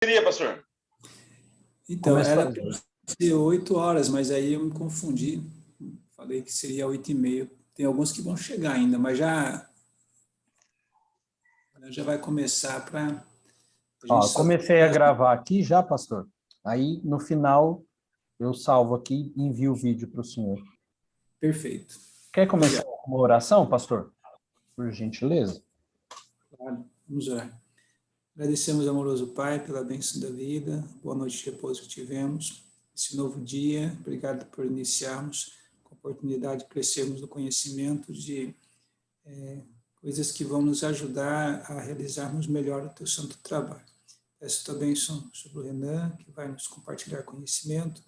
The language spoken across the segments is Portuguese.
Seria, pastor? Então, era para ser 8 horas, mas aí eu me confundi. Falei que seria 8h30. Tem alguns que vão chegar ainda, mas já vai começar para a gente Ó, só... comecei a gravar aqui já, pastor. Aí, no final, eu salvo aqui e envio o vídeo para o senhor. Perfeito. Quer começar com uma oração, pastor? Por gentileza. Claro, vamos orar. Agradecemos, amoroso Pai, pela bênção da vida, boa noite de repouso que tivemos, esse novo dia. Obrigado por iniciarmos com a oportunidade de crescermos no conhecimento de coisas que vão nos ajudar a realizarmos melhor o teu santo trabalho. Peço tua bênção sobre o Renan, que vai nos compartilhar conhecimento,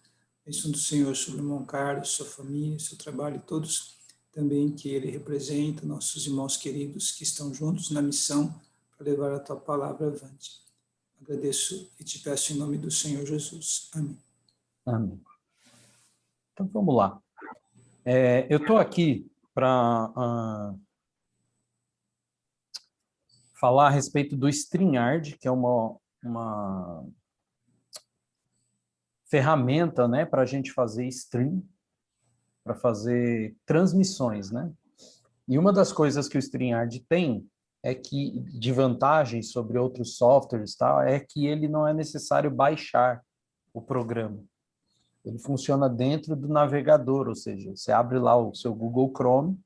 bênção do Senhor sobre o irmão Carlos, sua família, seu trabalho e todos também que ele representa, nossos irmãos queridos que estão juntos na missão para levar a tua palavra avante. Agradeço e te peço em nome do Senhor Jesus. Amém. Amém. Então, vamos lá. Eu estou aqui para falar a respeito do StreamYard, que é uma ferramenta, né, para a gente fazer stream, para fazer transmissões, né? E uma das coisas que o StreamYard tem é que, de vantagem sobre outros softwares, tá, é que ele não é necessário baixar o programa. Ele funciona dentro do navegador, ou seja, você abre lá o seu Google Chrome,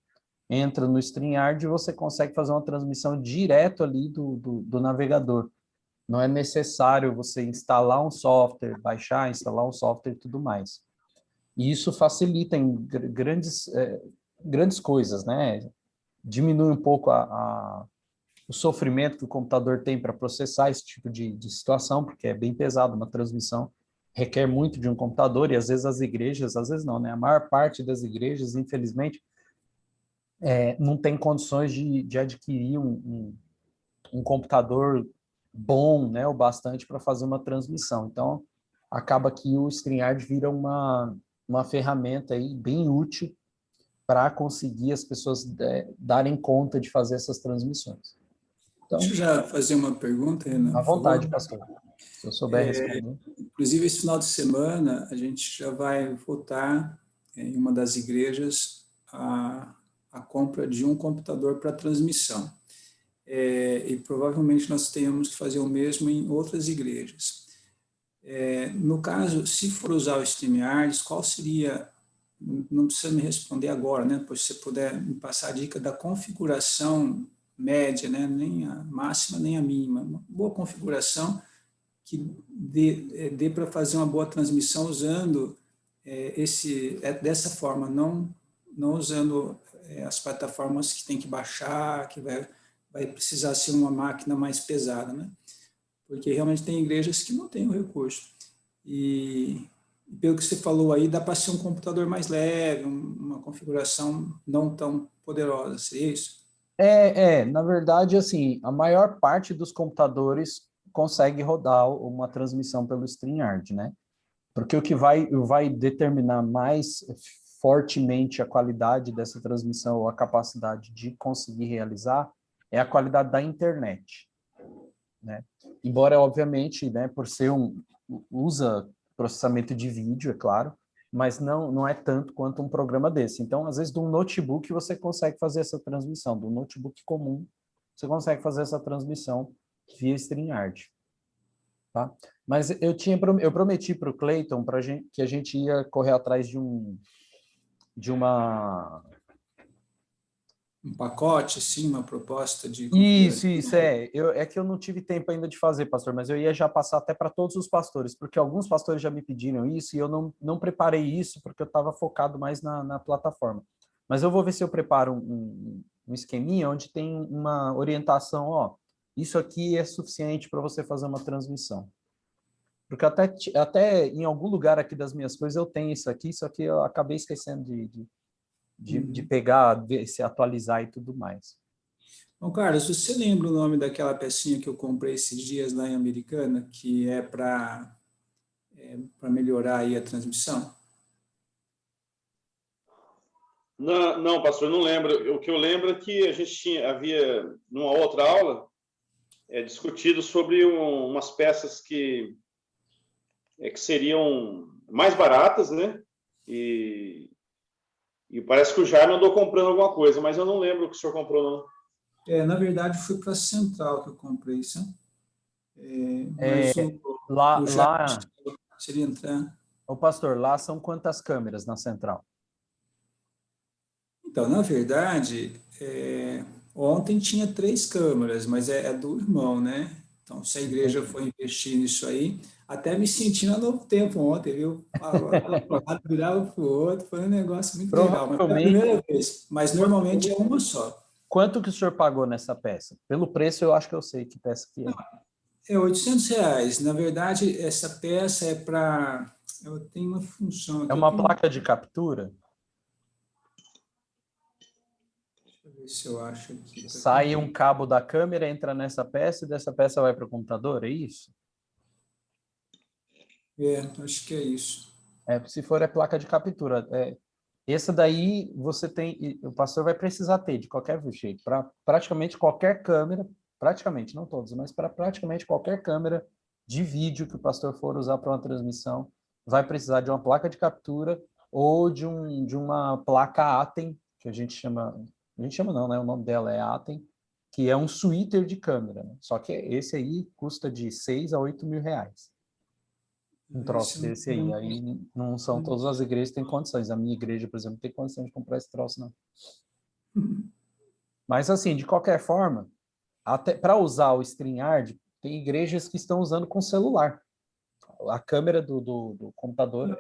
entra no StreamYard e você consegue fazer uma transmissão direto ali do navegador. Não é necessário você instalar um software, baixar, instalar um software e tudo mais. E isso facilita em grandes coisas, né? Diminui um pouco o sofrimento que o computador tem para processar esse tipo de situação, porque é bem pesado, uma transmissão requer muito de um computador, e às vezes as igrejas, às vezes não, né? A maior parte das igrejas, infelizmente, não tem condições de adquirir um computador bom, né, o bastante para fazer uma transmissão. Então, acaba que o StreamYard vira uma ferramenta aí bem útil para conseguir as pessoas darem conta de fazer essas transmissões. Então, deixa eu já fazer uma pergunta, Renan, à por vontade, favor. pastor. Se eu souber responder. Inclusive, esse final de semana, a gente já vai votar em uma das igrejas a compra de um computador para transmissão. E provavelmente nós tenhamos que fazer o mesmo em outras igrejas. No caso, se for usar o StreamYard, qual seria, não precisa me responder agora, né? Pois se você puder me passar a dica da configuração média, né? Nem a máxima, nem a mínima. Uma boa configuração que dê para fazer uma boa transmissão usando dessa forma, não usando as plataformas que tem que baixar, que vai precisar ser uma máquina mais pesada, né? Porque realmente tem igrejas que não têm o recurso. E pelo que você falou aí, dá para ser um computador mais leve, uma configuração não tão poderosa, seria isso? Na verdade, assim, a maior parte dos computadores consegue rodar uma transmissão pelo StreamYard, né? Porque o que vai determinar mais fortemente a qualidade dessa transmissão ou a capacidade de conseguir realizar é a qualidade da internet, né? Embora, obviamente, né, por ser usa processamento de vídeo, é claro, mas não é tanto quanto um programa desse. Então, às vezes, de um notebook você consegue fazer essa transmissão, de um notebook comum você consegue fazer essa transmissão via StreamYard. Tá? Mas eu prometi para o Clayton que a gente ia correr atrás de uma... Um pacote, sim, uma proposta de Isso, configuração. é que eu não tive tempo ainda de fazer, pastor, mas eu ia já passar até para todos os pastores, porque alguns pastores já me pediram isso e eu não preparei isso porque eu estava focado mais na plataforma. Mas eu vou ver se eu preparo um esqueminha onde tem uma orientação, ó, isso aqui é suficiente para você fazer uma transmissão. Porque até em algum lugar aqui das minhas coisas eu tenho isso aqui, só que eu acabei esquecendo de pegar, se atualizar e tudo mais. Bom, Carlos, você lembra o nome daquela pecinha que eu comprei esses dias lá em Americana, que é para melhorar aí a transmissão? Não, pastor, não lembro. O que eu lembro é que a gente havia, numa outra aula, discutido sobre umas peças que seriam mais baratas, né? E parece que o Jaime andou comprando alguma coisa, mas eu não lembro o que o senhor comprou, não. Na verdade, foi para a Central que eu comprei, sabe? Mas lá, o Jaime lá, seria entrar. o pastor, lá são quantas câmeras na central? Então, na verdade, ontem tinha 3 câmeras, mas é do irmão, né? Então, se a igreja for investir nisso aí, até me senti no Novo Tempo ontem, viu? Falava para um lado, virava para o outro, foi um negócio muito legal. Mas foi a Provavelmente, primeira vez, mas normalmente é uma só. quanto que o senhor pagou nessa peça? Pelo preço, eu acho que eu sei que peça que é. É R$ 800. Na verdade, essa peça é para... Eu tenho uma função É aqui, uma placa de captura? deixa eu ver se eu acho aqui. Sai um cabo da câmera, entra nessa peça e dessa peça vai para o computador, é isso? Acho que é isso. Se for é placa de captura. Essa daí você tem, o pastor vai precisar ter de qualquer jeito, para praticamente qualquer câmera, praticamente, não todos, mas para praticamente qualquer câmera de vídeo que o pastor for usar para uma transmissão, vai precisar de uma placa de captura ou de uma placa ATEM, que a gente chama não, né? O nome dela é ATEM, que é um suíter de câmera, né? Só que esse aí custa de 6 a 8 mil reais. Um troço desse aí não são todas as igrejas que têm condições. A minha igreja, por exemplo, não tem condição de comprar esse troço, não. Mas, assim, de qualquer forma, até para usar o StreamYard, tem igrejas que estão usando com celular. A câmera do computador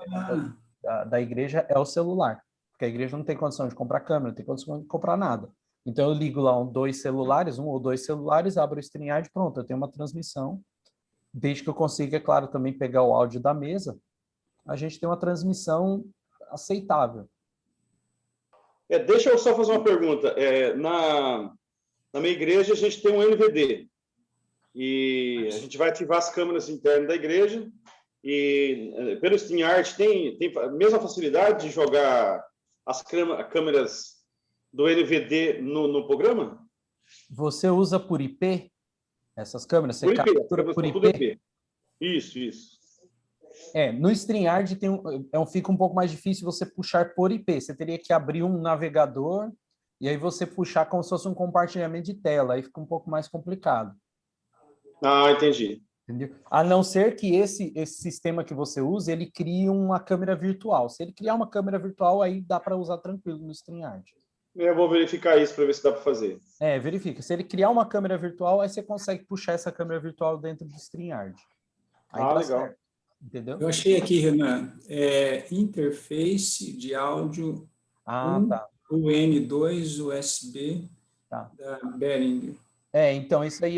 da igreja é o celular, porque a igreja não tem condição de comprar câmera, não tem condição de comprar nada. Então, eu ligo lá um ou dois celulares, abro o StreamYard, pronto, eu tenho uma transmissão. Desde que eu consiga, é claro, também pegar o áudio da mesa, a gente tem uma transmissão aceitável. Deixa eu só fazer uma pergunta. Na minha igreja, a gente tem um NVD. E a gente vai ativar as câmeras internas da igreja. E pelo StreamYard tem a mesma facilidade de jogar as câmeras do NVD no programa? Você usa por IP essas câmeras? Você por IP, captura por tudo IP? IP. Isso. No StreamYard fica um pouco mais difícil você puxar por IP. Você teria que abrir um navegador e aí você puxar como se fosse um compartilhamento de tela. Aí fica um pouco mais complicado. Ah, entendi. Entendeu? A não ser que esse sistema que você usa, ele crie uma câmera virtual. Se ele criar uma câmera virtual, aí dá para usar tranquilo no StreamYard. Eu vou verificar isso para ver se dá para fazer. Verifica. Se ele criar uma câmera virtual, aí você consegue puxar essa câmera virtual dentro do StreamYard. Aí dá legal. certo. Entendeu? Eu achei aqui, Renan, interface de áudio tá. UN2 USB Tá. da Behringer. Então, isso aí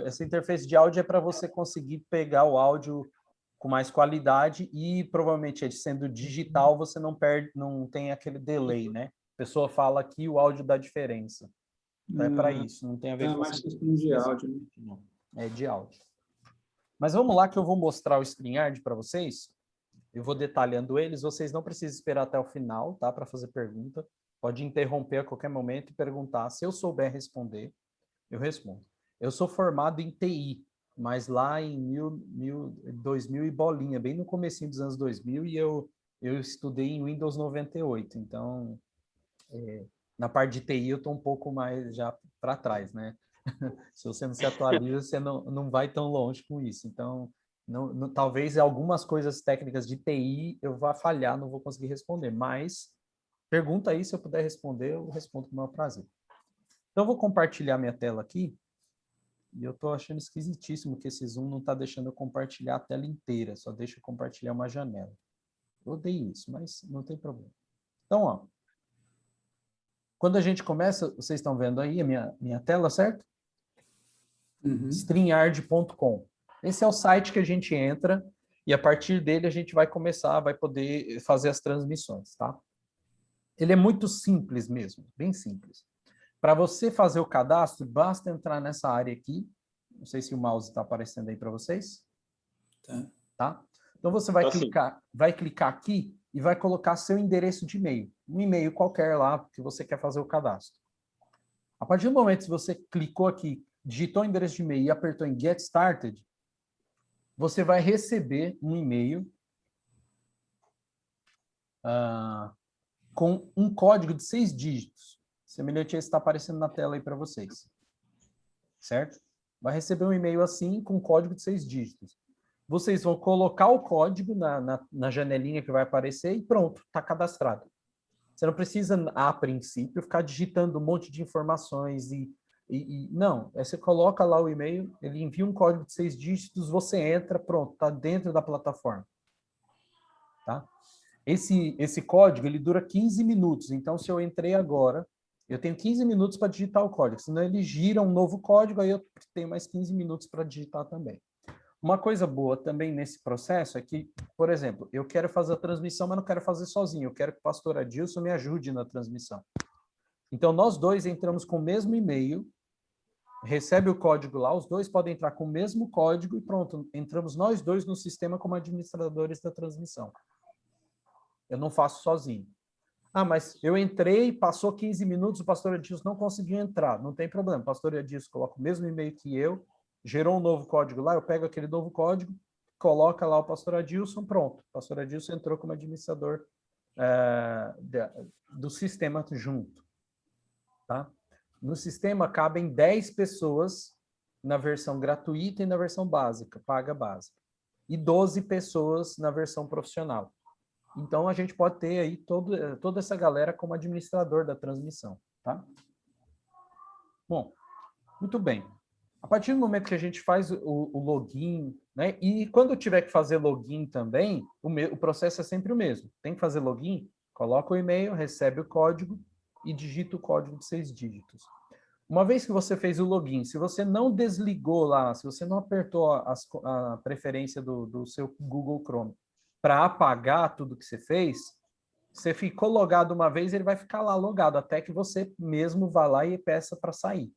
essa interface de áudio é para você conseguir pegar o áudio com mais qualidade e provavelmente sendo digital você não tem aquele delay, né? A pessoa fala aqui o áudio dá diferença. Então é para isso, não tem a ver com mais questão de áudio, né? Não, é de áudio. Mas vamos lá que eu vou mostrar o StreamYard para vocês. Eu vou detalhando eles, vocês não precisam esperar até o final, tá? Para fazer pergunta. Pode interromper a qualquer momento e perguntar. Se eu souber responder, eu respondo. Eu sou formado em TI, mas lá em 2000 e bolinha, bem no comecinho dos anos 2000, e eu estudei em Windows 98. Então, na parte de TI eu estou um pouco mais já para trás, né? Se você não se atualiza, você não vai tão longe com isso. Então, talvez algumas coisas técnicas de TI eu vá falhar, não vou conseguir responder, mas pergunta aí, se eu puder responder, eu respondo com o maior prazer. Então, eu vou compartilhar minha tela aqui, e eu estou achando esquisitíssimo que esse Zoom não está deixando eu compartilhar a tela inteira, só deixa eu compartilhar uma janela. Eu odeio isso, mas não tem problema. Então, quando a gente começa, vocês estão vendo aí a minha tela, certo? StreamYard.com. Esse é o site que a gente entra e a partir dele a gente vai poder fazer as transmissões, tá? Ele é muito simples mesmo, bem simples. Para você fazer o cadastro, basta entrar nessa área aqui. Não sei se o mouse está aparecendo aí para vocês. Tá? Então você vai clicar aqui e vai colocar seu endereço de e-mail. Um e-mail qualquer lá que você quer fazer o cadastro. A partir do momento que você clicou aqui, digitou o endereço de e-mail e apertou em Get Started, você vai receber um e-mail com um código de 6 dígitos, semelhante a esse que está aparecendo na tela aí para vocês. Certo? Vai receber um e-mail assim, com um código de 6 dígitos. Vocês vão colocar o código na janelinha que vai aparecer e pronto, está cadastrado. Você não precisa, a princípio, ficar digitando um monte de informações não. Você coloca lá o e-mail, ele envia um código de 6 dígitos, você entra, pronto, está dentro da plataforma. Tá? Esse código, ele dura 15 minutos. Então, se eu entrei agora, eu tenho 15 minutos para digitar o código. Senão, ele gira um novo código, aí eu tenho mais 15 minutos para digitar também. Uma coisa boa também nesse processo é que, por exemplo, eu quero fazer a transmissão, mas não quero fazer sozinho. Eu quero que o pastor Adilson me ajude na transmissão. Então, nós dois entramos com o mesmo e-mail, recebe o código lá, os dois podem entrar com o mesmo código e pronto, entramos nós dois no sistema como administradores da transmissão. Eu não faço sozinho. Ah, mas eu entrei, passou 15 minutos, o pastor Adilson não conseguiu entrar. Não tem problema, o pastor Adilson coloca o mesmo e-mail que eu, gerou um novo código lá, eu pego aquele novo código, coloca lá o pastor Adilson, pronto. O pastor Adilson entrou como administrador do sistema junto. Tá? No sistema cabem 10 pessoas na versão gratuita e na versão básica, paga básica. E 12 pessoas na versão profissional. Então, a gente pode ter aí toda essa galera como administrador da transmissão. Tá? Bom, muito bem. A partir do momento que a gente faz o login, né? E quando tiver que fazer login também, o processo é sempre o mesmo. Tem que fazer login, coloca o e-mail, recebe o código e digita o código de 6 dígitos. Uma vez que você fez o login, se você não desligou lá, se você não apertou a preferência do seu Google Chrome para apagar tudo que você fez, você ficou logado uma vez, ele vai ficar lá logado, até que você mesmo vá lá e peça para sair.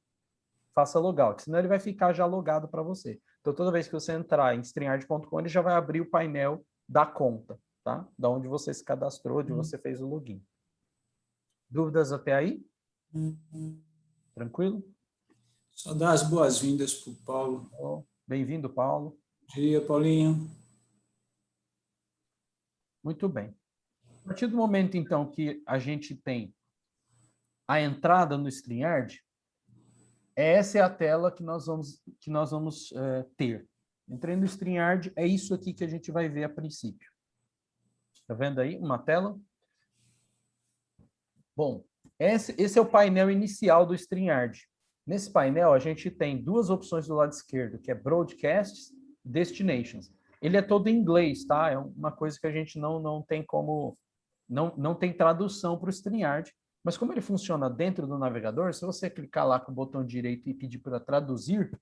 Faça logout, senão ele vai ficar já logado para você. Então, toda vez que você entrar em StreamYard.com, ele já vai abrir o painel da conta, tá? Da onde você se cadastrou, onde você fez o login. Dúvidas até aí? Tranquilo? Só dar as boas-vindas para o Paulo. Oh, bem-vindo, Paulo. Bom dia, Paulinho. Muito bem. A partir do momento, então, que a gente tem a entrada no StreamYard, essa é a tela que nós vamos ter. Entrei no StreamYard, é isso aqui que a gente vai ver a princípio. Está vendo aí uma tela? Bom, esse é o painel inicial do StreamYard. Nesse painel, a gente tem duas opções do lado esquerdo, que é Broadcasts, Destinations. Ele é todo em inglês, tá? É uma coisa que a gente não tem como... Não tem tradução para o StreamYard. Mas como ele funciona dentro do navegador, se você clicar lá com o botão direito e pedir para traduzir,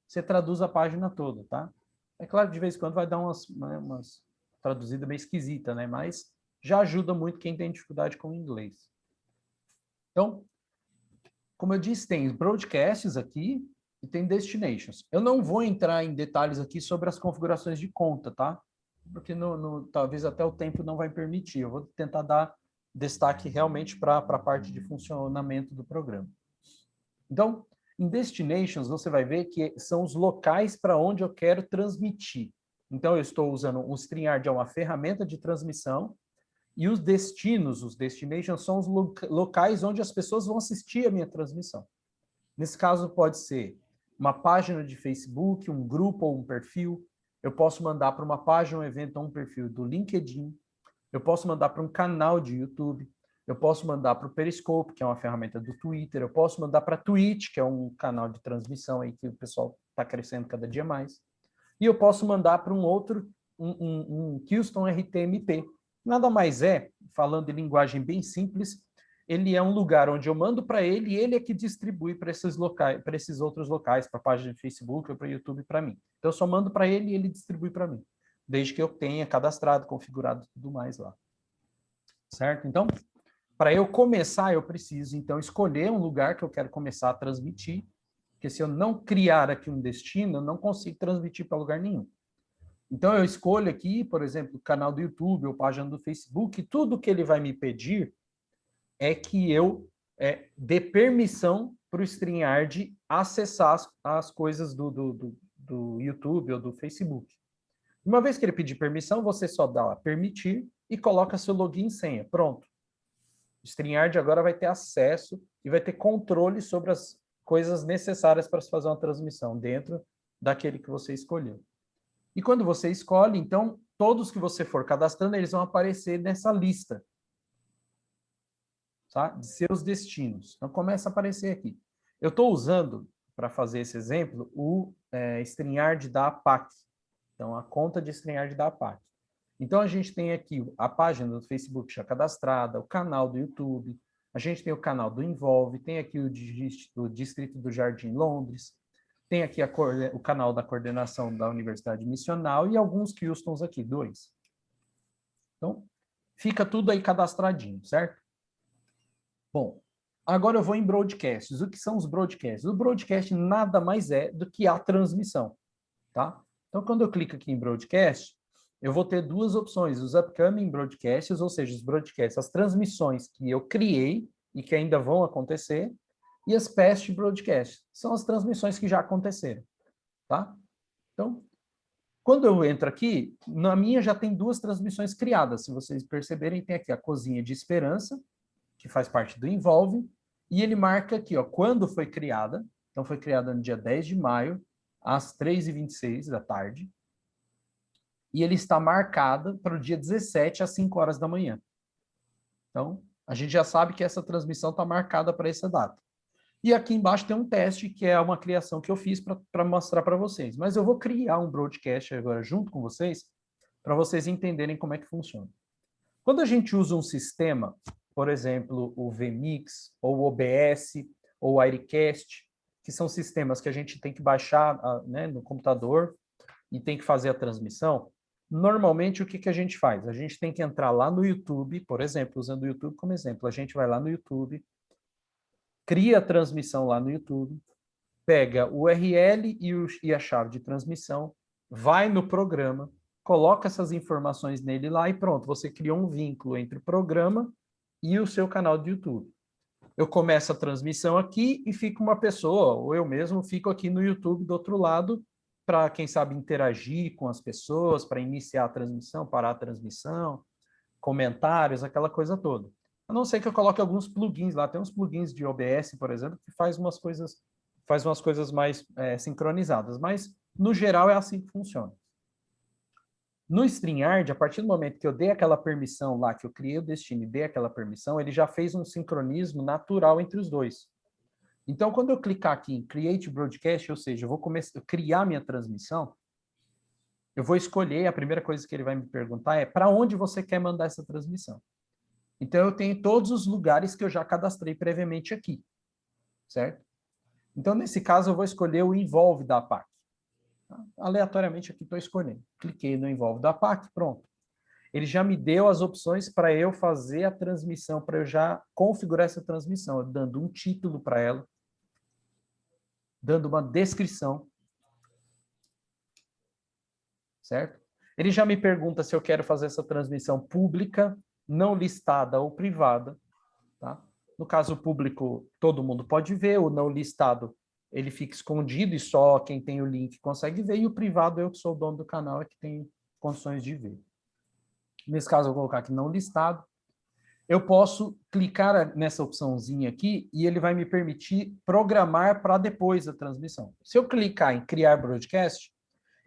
você traduz a página toda, tá? É claro que de vez em quando vai dar umas traduzidas meio esquisitas, né? Mas já ajuda muito quem tem dificuldade com o inglês. Então, como eu disse, tem broadcasts aqui e tem destinations. Eu não vou entrar em detalhes aqui sobre as configurações de conta, tá? Porque talvez até o tempo não vai permitir. Eu vou tentar dar destaque realmente para a parte de funcionamento do programa. Então, em Destinations, você vai ver que são os locais para onde eu quero transmitir. Então, eu estou usando o StreamYard, é uma ferramenta de transmissão, e os destinos, os Destinations, são os locais onde as pessoas vão assistir a minha transmissão. Nesse caso, pode ser uma página de Facebook, um grupo ou um perfil. Eu posso mandar para uma página, um evento ou um perfil do LinkedIn. Eu posso mandar para um canal de YouTube, eu posso mandar para o Periscope, que é uma ferramenta do Twitter, eu posso mandar para a Twitch, que é um canal de transmissão aí que o pessoal está crescendo cada dia mais. E eu posso mandar para um outro, um Houston RTMP. Nada mais é, falando em linguagem bem simples, ele é um lugar onde eu mando para ele e ele é que distribui para esses locais, para esses outros locais, para a página de Facebook ou para o YouTube para mim. Então eu só mando para ele e ele distribui para mim, desde que eu tenha cadastrado, configurado e tudo mais lá. Certo? Então, para eu começar, eu preciso, então, escolher um lugar que eu quero começar a transmitir, porque se eu não criar aqui um destino, eu não consigo transmitir para lugar nenhum. Então, eu escolho aqui, por exemplo, o canal do YouTube ou página do Facebook, e tudo que ele vai me pedir é que eu dê permissão para o StreamYard acessar as coisas do YouTube ou do Facebook. Uma vez que ele pedir permissão, você só dá lá permitir e coloca seu login e senha. Pronto. O StreamYard agora vai ter acesso e vai ter controle sobre as coisas necessárias para se fazer uma transmissão dentro daquele que você escolheu. E quando você escolhe, então, todos que você for cadastrando, eles vão aparecer nessa lista, tá? De seus destinos. Então, começa a aparecer aqui. Eu estou usando, para fazer esse exemplo, o StreamYard da APAC. Então, a conta de StreamYard da APAC. Então, a gente tem aqui a página do Facebook já cadastrada, o canal do YouTube, a gente tem o canal do Involve, tem aqui o Distrito do Jardim Londres, tem aqui o canal da coordenação da Universidade Missional e alguns Houstons aqui, 2. Então, fica tudo aí cadastradinho, certo? Bom, agora eu vou em broadcasts. O que são os broadcasts? O broadcast nada mais é do que a transmissão, tá? Então, quando eu clico aqui em broadcast, eu vou ter duas opções, os upcoming broadcasts, ou seja, os broadcasts, as transmissões que eu criei e que ainda vão acontecer, e as past broadcasts, são as transmissões que já aconteceram, tá? Então, quando eu entro aqui, na minha já tem duas transmissões criadas, se vocês perceberem, tem aqui a Cozinha de Esperança, que faz parte do Involve, e ele marca aqui, ó, quando foi criada, então foi criada no dia 10 de maio, às 3h26 da tarde, e ele está marcado para o dia 17, às 5 horas da manhã. Então, a gente já sabe que essa transmissão está marcada para essa data. E aqui embaixo tem um teste, que é uma criação que eu fiz para mostrar para vocês. Mas eu vou criar um broadcast agora junto com vocês, para vocês entenderem como é que funciona. Quando a gente usa um sistema, por exemplo, o vMix, ou o OBS, ou o Aircast, que são sistemas que a gente tem que baixar né, no computador e tem que fazer a transmissão, normalmente o que a gente faz? A gente tem que entrar lá no YouTube, por exemplo, usando o YouTube como exemplo, a gente vai lá no YouTube, cria a transmissão lá no YouTube, pega o URL e a chave de transmissão, vai no programa, coloca essas informações nele lá e pronto, você criou um vínculo entre o programa e o seu canal do YouTube. Eu começo a transmissão aqui e fica uma pessoa, ou eu mesmo fico aqui no YouTube do outro lado, para, quem sabe, interagir com as pessoas, para iniciar a transmissão, parar a transmissão, comentários, aquela coisa toda. A não ser que eu coloque alguns plugins lá, tem uns plugins de OBS, por exemplo, que faz umas coisas mais sincronizadas, mas, no geral, é assim que funciona. No StreamYard, a partir do momento que eu dei aquela permissão lá, que eu criei o destino e dei aquela permissão, ele já fez um sincronismo natural entre os dois. Então, quando eu clicar aqui em Create Broadcast, ou seja, eu vou criar minha transmissão, eu vou escolher, a primeira coisa que ele vai me perguntar é para onde você quer mandar essa transmissão. Então, eu tenho todos os lugares que eu já cadastrei previamente aqui, certo? Então, nesse caso, eu vou escolher o Involve da APAC. Aleatoriamente aqui estou escolhendo. Cliquei no Involve da APAC, pronto. Ele já me deu as opções para eu fazer a transmissão, para eu já configurar essa transmissão, dando um título para ela, dando uma descrição, certo? Ele já me pergunta se eu quero fazer essa transmissão pública, não listada ou privada, tá? No caso público, todo mundo pode ver, o não listado, ele fica escondido e só quem tem o link consegue ver, e o privado, eu que sou o dono do canal, é que tenho condições de ver. Nesse caso, eu vou colocar aqui não listado. Eu posso clicar nessa opçãozinha aqui e ele vai me permitir programar para depois da transmissão. Se eu clicar em criar broadcast,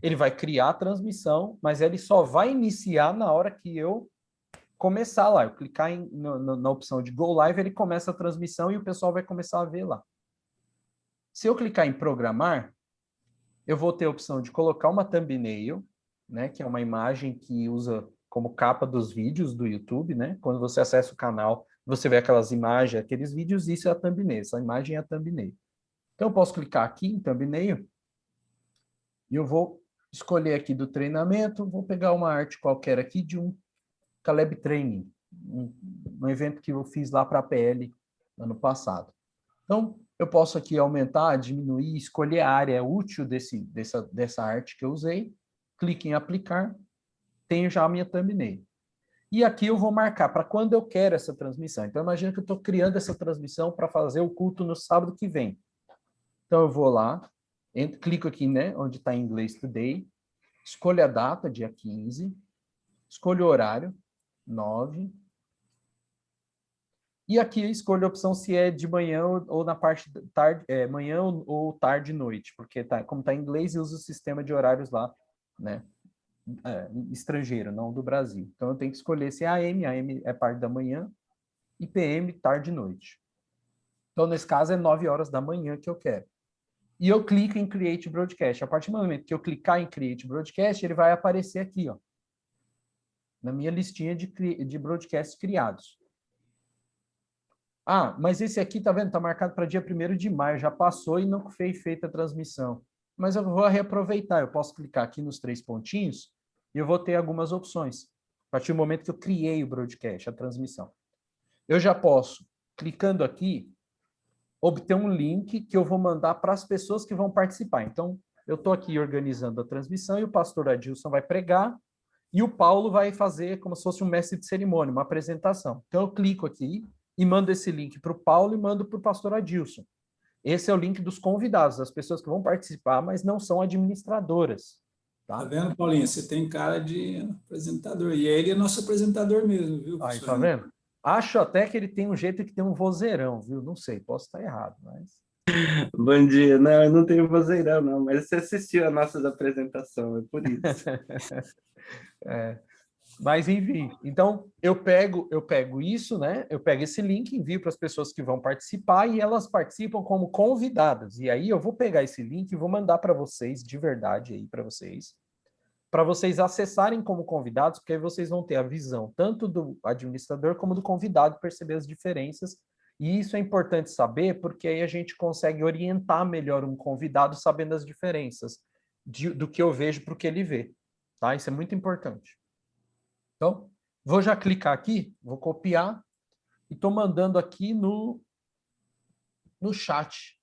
ele vai criar a transmissão, mas ele só vai iniciar na hora que eu começar lá. Eu clicar na opção de Go Live, ele começa a transmissão e o pessoal vai começar a ver lá. Se eu clicar em programar, eu vou ter a opção de colocar uma thumbnail, né, que é uma imagem que usa como capa dos vídeos do YouTube, né? Quando você acessa o canal, você vê aquelas imagens, aqueles vídeos, isso é a thumbnail, essa imagem é a thumbnail. Então, eu posso clicar aqui em thumbnail e eu vou escolher aqui do treinamento, vou pegar uma arte qualquer aqui de um Caleb Training, um evento que eu fiz lá para a PL ano passado. Então, eu posso aqui aumentar, diminuir, escolher a área útil dessa arte que eu usei, clique em aplicar, tenho já a minha thumbnail. E aqui eu vou marcar para quando eu quero essa transmissão. Então, imagina que eu estou criando essa transmissão para fazer o culto no sábado que vem. Então, eu vou lá, clico aqui, né, onde está em inglês Today, escolho a data, dia 15, escolho o horário, 9, e aqui eu escolho a opção se é de manhã ou na parte da tarde, manhã ou tarde e noite, porque como está em inglês, eu uso o sistema de horários lá, né, estrangeiro, não do Brasil. Então, eu tenho que escolher se é AM é parte da manhã, e PM, tarde e noite. Então, nesse caso, é 9 horas da manhã que eu quero. E eu clico em Create Broadcast. A partir do momento que eu clicar em Create Broadcast, ele vai aparecer aqui, ó, na minha listinha de broadcasts criados. Ah, mas esse aqui, tá vendo? Está marcado para dia 1º de maio, já passou e não foi feita a transmissão. Mas eu vou reaproveitar, eu posso clicar aqui nos 3 pontinhos e eu vou ter algumas opções. A partir do momento que eu criei o broadcast, a transmissão. Eu já posso, clicando aqui, obter um link que eu vou mandar para as pessoas que vão participar. Então, eu estou aqui organizando a transmissão e o pastor Adilson vai pregar e o Paulo vai fazer como se fosse um mestre de cerimônia, uma apresentação. Então, eu clico aqui e mando esse link para o Paulo e mando para o pastor Adilson. Esse é o link dos convidados, das pessoas que vão participar, mas não são administradoras. Tá vendo, Paulinho? Você tem cara de apresentador. E ele é nosso apresentador mesmo, viu? Aí, tá vendo? Acho até que ele tem um jeito que tem um vozeirão, viu? Não sei, posso estar errado, mas... Bom dia. Não, eu não tenho vozeirão, não, mas você assistiu a nossa apresentação, é por isso. Mas, enfim, então eu pego isso, né? Eu pego esse link, envio para as pessoas que vão participar e elas participam como convidadas. E aí eu vou pegar esse link e vou mandar para vocês, de verdade, aí para vocês acessarem como convidados, porque aí vocês vão ter a visão tanto do administrador como do convidado, perceber as diferenças. E isso é importante saber, porque aí a gente consegue orientar melhor um convidado sabendo as diferenças do que eu vejo para o que ele vê. Tá? Isso é muito importante. Então, vou já clicar aqui, vou copiar e estou mandando aqui no chat.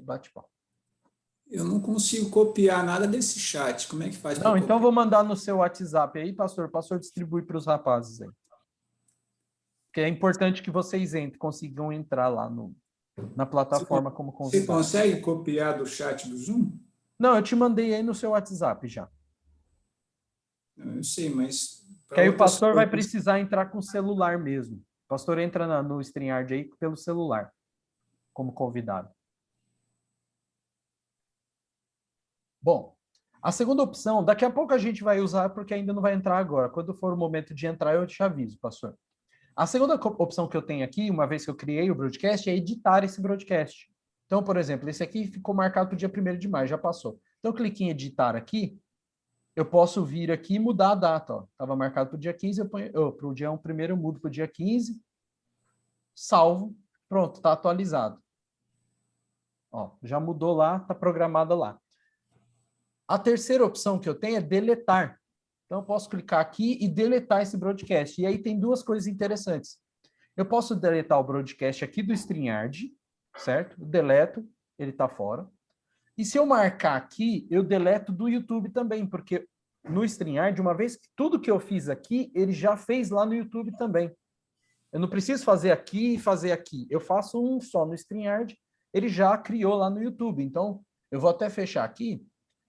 Bate-papo. Eu não consigo copiar nada desse chat. Como é que faz? Não, então vou mandar no seu WhatsApp aí, pastor. O pastor distribui para os rapazes aí. Porque é importante que vocês consigam entrar lá na plataforma como convidado. Você consegue copiar do chat do Zoom? Não, eu te mandei aí no seu WhatsApp já. Eu sei, mas... Que aí o pastor vai precisar entrar com o celular mesmo. O pastor entra no StreamYard aí pelo celular, como convidado. Bom, a segunda opção, daqui a pouco a gente vai usar, porque ainda não vai entrar agora. Quando for o momento de entrar, eu te aviso, pastor. A segunda opção que eu tenho aqui, uma vez que eu criei o broadcast, é editar esse broadcast. Então, por exemplo, esse aqui ficou marcado para o dia 1º de maio, já passou. Então, eu cliquei em editar aqui, eu posso vir aqui e mudar a data. Estava marcado para o dia 15, para o dia 1º eu mudo para o dia 15, salvo, pronto, está atualizado. Ó, já mudou lá, está programada lá. A terceira opção que eu tenho é deletar. Então, eu posso clicar aqui e deletar esse broadcast. E aí tem duas coisas interessantes. Eu posso deletar o broadcast aqui do StreamYard, certo? Eu deleto, ele está fora. E se eu marcar aqui, eu deleto do YouTube também, porque no StreamYard, uma vez que tudo que eu fiz aqui, ele já fez lá no YouTube também. Eu não preciso fazer aqui e fazer aqui. Eu faço um só no StreamYard, ele já criou lá no YouTube. Então, eu vou até fechar aqui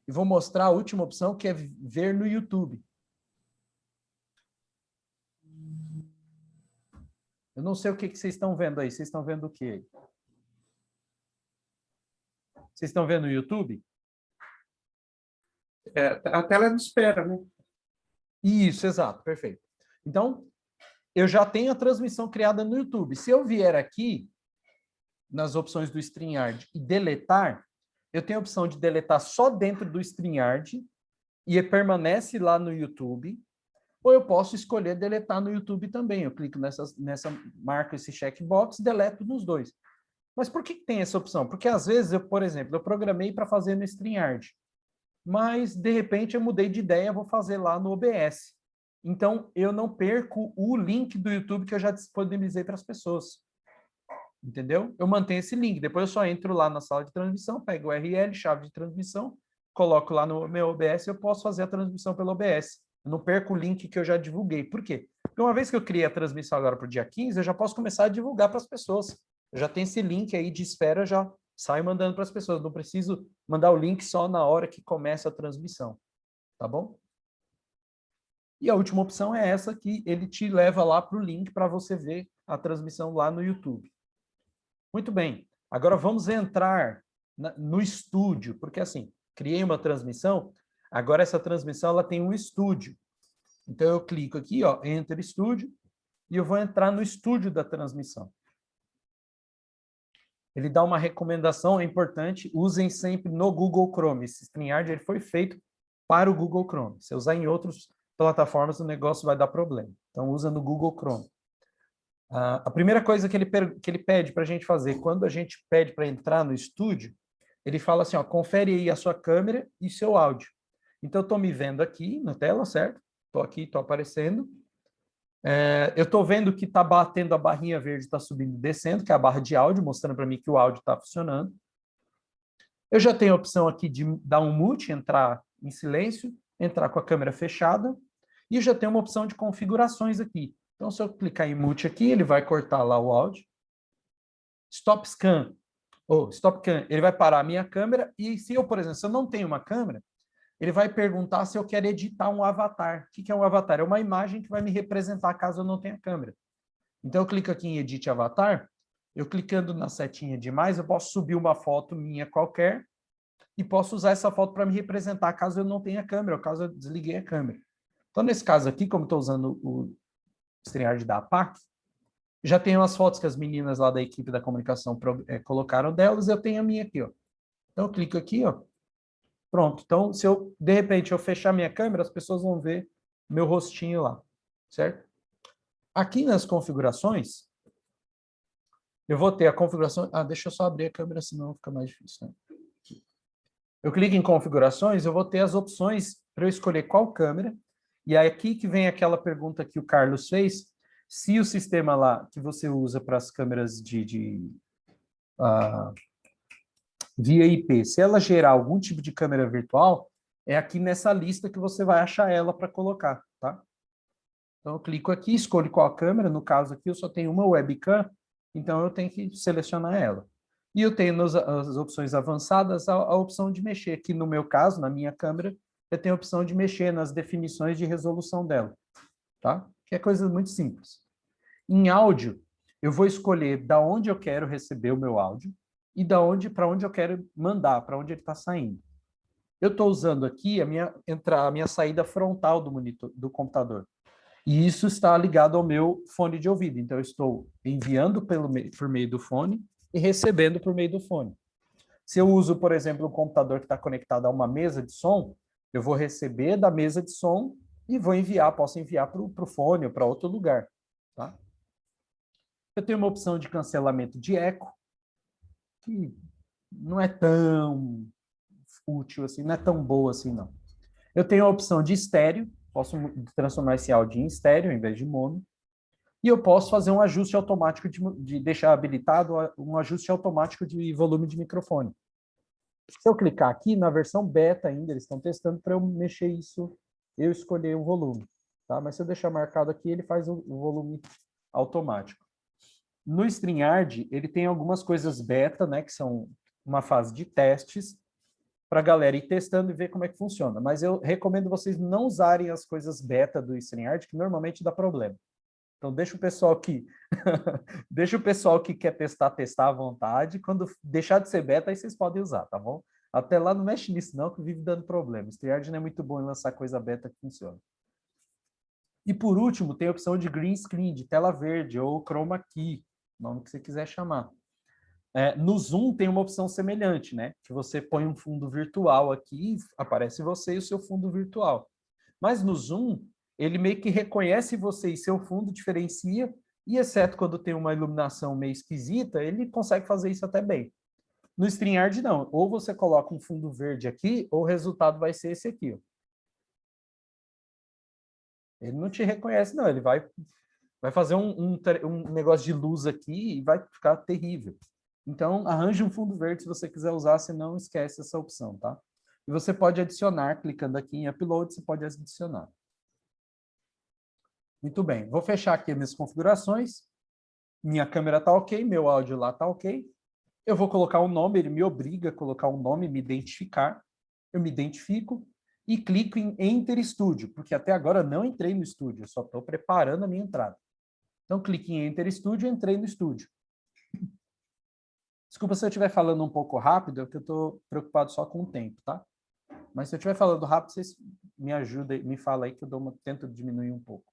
e vou mostrar a última opção, que é ver no YouTube. Eu não sei o que vocês estão vendo aí. Vocês estão vendo o quê? Vocês estão vendo o YouTube? A tela de espera, né? Isso, exato, perfeito. Então, eu já tenho a transmissão criada no YouTube. Se eu vier aqui, nas opções do StreamYard e deletar, eu tenho a opção de deletar só dentro do StreamYard e permanece lá no YouTube, ou eu posso escolher deletar no YouTube também. Eu clico nessa marco esse checkbox, deleto nos dois. Mas por que tem essa opção? Porque às vezes, por exemplo, eu programei para fazer no StreamYard, mas de repente eu mudei de ideia, vou fazer lá no OBS. Então, eu não perco o link do YouTube que eu já disponibilizei para as pessoas. Entendeu? Eu mantenho esse link, depois eu só entro lá na sala de transmissão, pego o URL, chave de transmissão, coloco lá no meu OBS e eu posso fazer a transmissão pelo OBS. Eu não perco o link que eu já divulguei. Por quê? Porque uma vez que eu criei a transmissão agora para o dia 15, eu já posso começar a divulgar para as pessoas. Eu já tenho esse link aí de espera já saio mandando para as pessoas. Não preciso mandar o link só na hora que começa a transmissão. Tá bom? E a última opção é essa, que ele te leva lá para o link para você ver a transmissão lá no YouTube. Muito bem. Agora vamos entrar no estúdio, porque assim, criei uma transmissão, agora essa transmissão ela tem um estúdio. Então eu clico aqui, ó, Enter Studio, e eu vou entrar no estúdio da transmissão. Ele dá uma recomendação, é importante, usem sempre no Google Chrome. Esse StreamYard ele foi feito para o Google Chrome. Se usar em outras plataformas, o negócio vai dar problema. Então usa no Google Chrome. A primeira coisa que ele pede para a gente fazer, quando a gente pede para entrar no estúdio, ele fala assim, ó, confere aí a sua câmera e seu áudio. Então, eu estou me vendo aqui na tela, certo? Estou aqui, estou aparecendo. Eu estou vendo que está batendo a barrinha verde, está subindo e descendo, que é a barra de áudio, mostrando para mim que o áudio está funcionando. Eu já tenho a opção aqui de dar um mute, entrar em silêncio, entrar com a câmera fechada, e eu já tenho uma opção de configurações aqui. Então, se eu clicar em mute aqui, ele vai cortar lá o áudio. Stop Scan, Stop Cam, ele vai parar a minha câmera, e se eu, por exemplo, se eu não tenho uma câmera, ele vai perguntar se eu quero editar um avatar. O que é um avatar? É uma imagem que vai me representar caso eu não tenha câmera. Então, eu clico aqui em Edit Avatar, eu clicando na setinha de mais, eu posso subir uma foto minha qualquer e posso usar essa foto para me representar caso eu não tenha câmera, ou caso eu desliguei a câmera. Então, nesse caso aqui, como estou usando o StreamYard da APAC, já tenho as fotos que as meninas lá da equipe da comunicação colocaram delas, eu tenho a minha aqui, ó. Então, eu clico aqui, ó. Pronto. Então, se eu, de repente, eu fechar minha câmera, as pessoas vão ver meu rostinho lá, certo? Aqui nas configurações, eu vou ter a configuração... deixa eu só abrir a câmera, senão fica mais difícil, né? Eu clico em configurações, eu vou ter as opções para eu escolher qual câmera. E aí aqui que vem aquela pergunta que o Carlos fez, se o sistema lá que você usa para as câmeras via IP, se ela gerar algum tipo de câmera virtual, é aqui nessa lista que você vai achar ela para colocar, tá? Então eu clico aqui, escolho qual câmera, no caso aqui eu só tenho uma webcam, então eu tenho que selecionar ela. E eu tenho nas opções avançadas a opção de mexer. Aqui no meu caso, na minha câmera, eu tenho a opção de mexer nas definições de resolução dela, tá? Que é coisa muito simples. Em áudio, eu vou escolher da onde eu quero receber o meu áudio e para onde eu quero mandar, para onde ele está saindo. Eu estou usando aqui a minha saída frontal do monitor, do computador. E isso está ligado ao meu fone de ouvido. Então, eu estou enviando por meio do fone e recebendo por meio do fone. Se eu uso, por exemplo, um computador que está conectado a uma mesa de som, eu vou receber da mesa de som e vou enviar, posso enviar para o fone ou para outro lugar. Tá? Eu tenho uma opção de cancelamento de eco, que não é tão útil assim, não é tão boa assim, não. Eu tenho a opção de estéreo, posso transformar esse áudio em estéreo em vez de mono, e eu posso fazer um ajuste automático de deixar habilitado um ajuste automático de volume de microfone. Se eu clicar aqui, na versão beta ainda, eles estão testando para eu mexer isso, eu escolher o volume, tá? Mas se eu deixar marcado aqui, ele faz o volume automático. No StreamYard, ele tem algumas coisas beta, né, que são uma fase de testes, para a galera ir testando e ver como é que funciona. Mas eu recomendo vocês não usarem as coisas beta do StreamYard, que normalmente dá problema. Então, deixa o pessoal que quer testar à vontade. Quando deixar de ser beta, aí vocês podem usar, tá bom? Até lá não mexe nisso não, que vive dando problema. O StreamYard não é muito bom em lançar coisa beta que funciona. E por último, tem a opção de green screen, de tela verde, ou chroma key, nome que você quiser chamar. No Zoom tem uma opção semelhante, né? Que você põe um fundo virtual aqui, aparece você e o seu fundo virtual. Mas no Zoom, ele meio que reconhece você e seu fundo, diferencia, e exceto quando tem uma iluminação meio esquisita, ele consegue fazer isso até bem. No StreamYard, não. Ou você coloca um fundo verde aqui, ou o resultado vai ser esse aqui, ó. Ele não te reconhece, não. Ele vai fazer um negócio de luz aqui e vai ficar terrível. Então, arranje um fundo verde se você quiser usar, senão esquece essa opção, tá? E você pode adicionar, clicando aqui em Upload, você pode adicionar. Muito bem, vou fechar aqui as minhas configurações. Minha câmera está ok, meu áudio lá está ok. Eu vou colocar um nome, ele me obriga a colocar um nome, me identificar. Eu me identifico e clico em Enter Studio, porque até agora eu não entrei no estúdio, eu só estou preparando a minha entrada. Então, clique em Enter Studio e entrei no estúdio. Desculpa se eu estiver falando um pouco rápido, é que eu estou preocupado só com o tempo, tá? Mas se eu estiver falando rápido, vocês me ajudem, me falam aí que eu tento diminuir um pouco.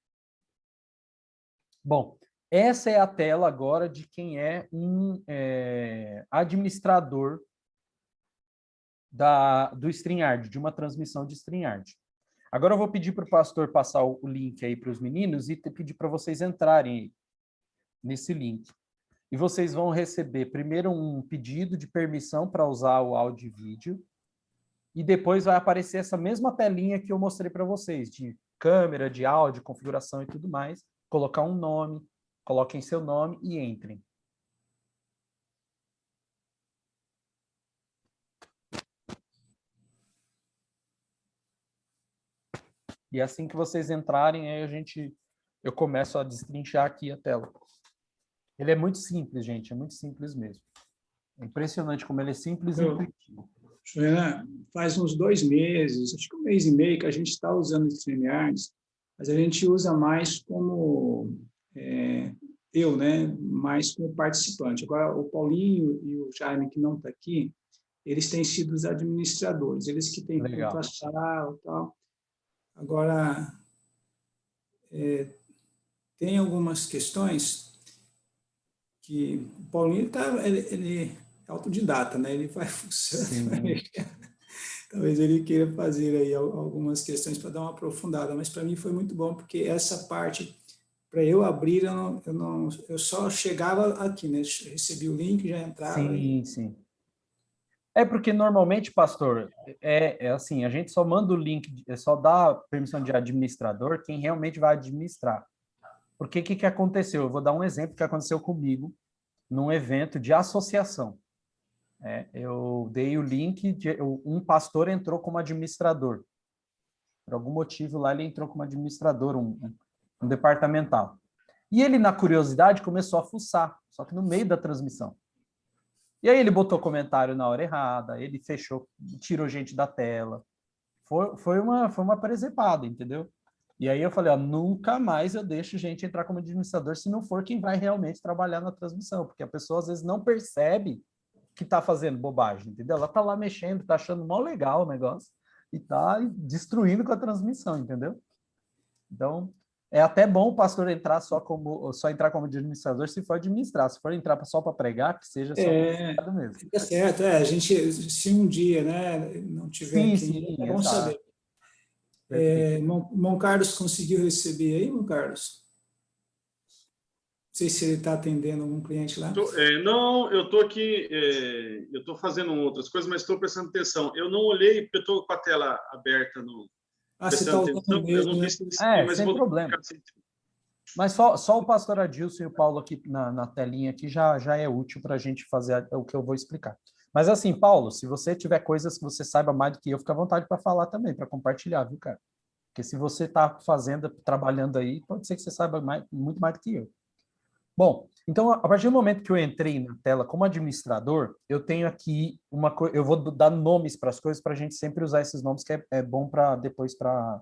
Bom, essa é a tela agora de quem é um administrador do StreamYard, de uma transmissão de StreamYard. Agora eu vou pedir para o pastor passar o link aí para os meninos e pedir para vocês entrarem nesse link. E vocês vão receber primeiro um pedido de permissão para usar o áudio e vídeo, e depois vai aparecer essa mesma telinha que eu mostrei para vocês, de câmera, de áudio, configuração e tudo mais. Colocar um nome, coloquem seu nome e entrem. E assim que vocês entrarem, aí eu começo a destrinchar aqui a tela. Ele é muito simples, gente, é muito simples mesmo. É impressionante como ele é simples e intuitivo. Joana, faz uns 2 meses, acho que 1 mês e meio que a gente está usando o StreamYard, mas a gente usa mais como eu, né? Mais como participante. Agora, o Paulinho e o Jaime, que não está aqui, eles têm sido os administradores, eles que têm feito a sala e tal. Agora, tem algumas questões que o Paulinho ele é autodidata, né? Ele vai funcionando. Talvez ele queira fazer aí algumas questões para dar uma aprofundada, mas para mim foi muito bom, porque essa parte, para eu abrir, eu só chegava aqui, né? Recebi o link, já entrava. Sim. É porque normalmente, pastor, assim, a gente só manda o link, só dá permissão de administrador quem realmente vai administrar. Porque o que aconteceu? Eu vou dar um exemplo que aconteceu comigo num evento de associação. Eu dei o link, um pastor entrou como administrador. Por algum motivo lá ele entrou como administrador, um departamental. E ele, na curiosidade, começou a fuçar, só que no meio da transmissão. E aí ele botou comentário na hora errada, ele fechou, tirou gente da tela. Foi uma presepada, entendeu? E aí eu falei, nunca mais eu deixo gente entrar como administrador se não for quem vai realmente trabalhar na transmissão, porque a pessoa às vezes não percebe que está fazendo bobagem, entendeu? Ela está lá mexendo, está achando mó legal o negócio e está destruindo com a transmissão, entendeu? Então, é até bom o pastor entrar só entrar como administrador se for administrar. Se for entrar só para pregar, que seja só mesmo. Fica certo. A gente, se um dia, né, não tiver quem, é bom saber. Mon Carlos conseguiu receber aí, Mon Carlos? Não sei se ele está atendendo algum cliente lá. Não, eu estou aqui, eu estou fazendo outras coisas, mas estou prestando atenção. Eu não olhei, porque eu estou com a tela aberta no... Você está usando mesmo, eu não né? mas sem problema. Mas só o pastor Adilson e o Paulo aqui na telinha aqui já é útil para a gente fazer o que eu vou explicar. Mas assim, Paulo, se você tiver coisas que você saiba mais do que eu, fica à vontade para falar também, para compartilhar, viu, cara? Porque se você está trabalhando aí, pode ser que você saiba muito mais do que eu. Bom, então, a partir do momento que eu entrei na tela como administrador, eu tenho aqui uma coisa, eu vou dar nomes para as coisas para a gente sempre usar esses nomes, que é bom para depois para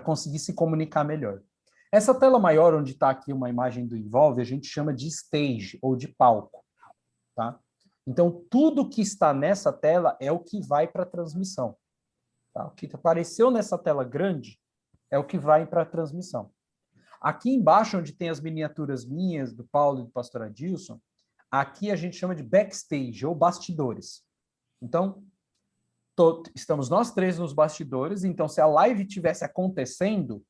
conseguir se comunicar melhor. Essa tela maior, onde está aqui uma imagem do Involve, a gente chama de stage, ou de palco. Tá? Então, tudo que está nessa tela é o que vai para a transmissão. Tá? O que apareceu nessa tela grande é o que vai para a transmissão. Aqui embaixo, onde tem as miniaturas minhas, do Paulo e do pastor Adilson, aqui a gente chama de backstage, ou bastidores. Então, estamos nós três nos bastidores, então se a live estivesse acontecendo,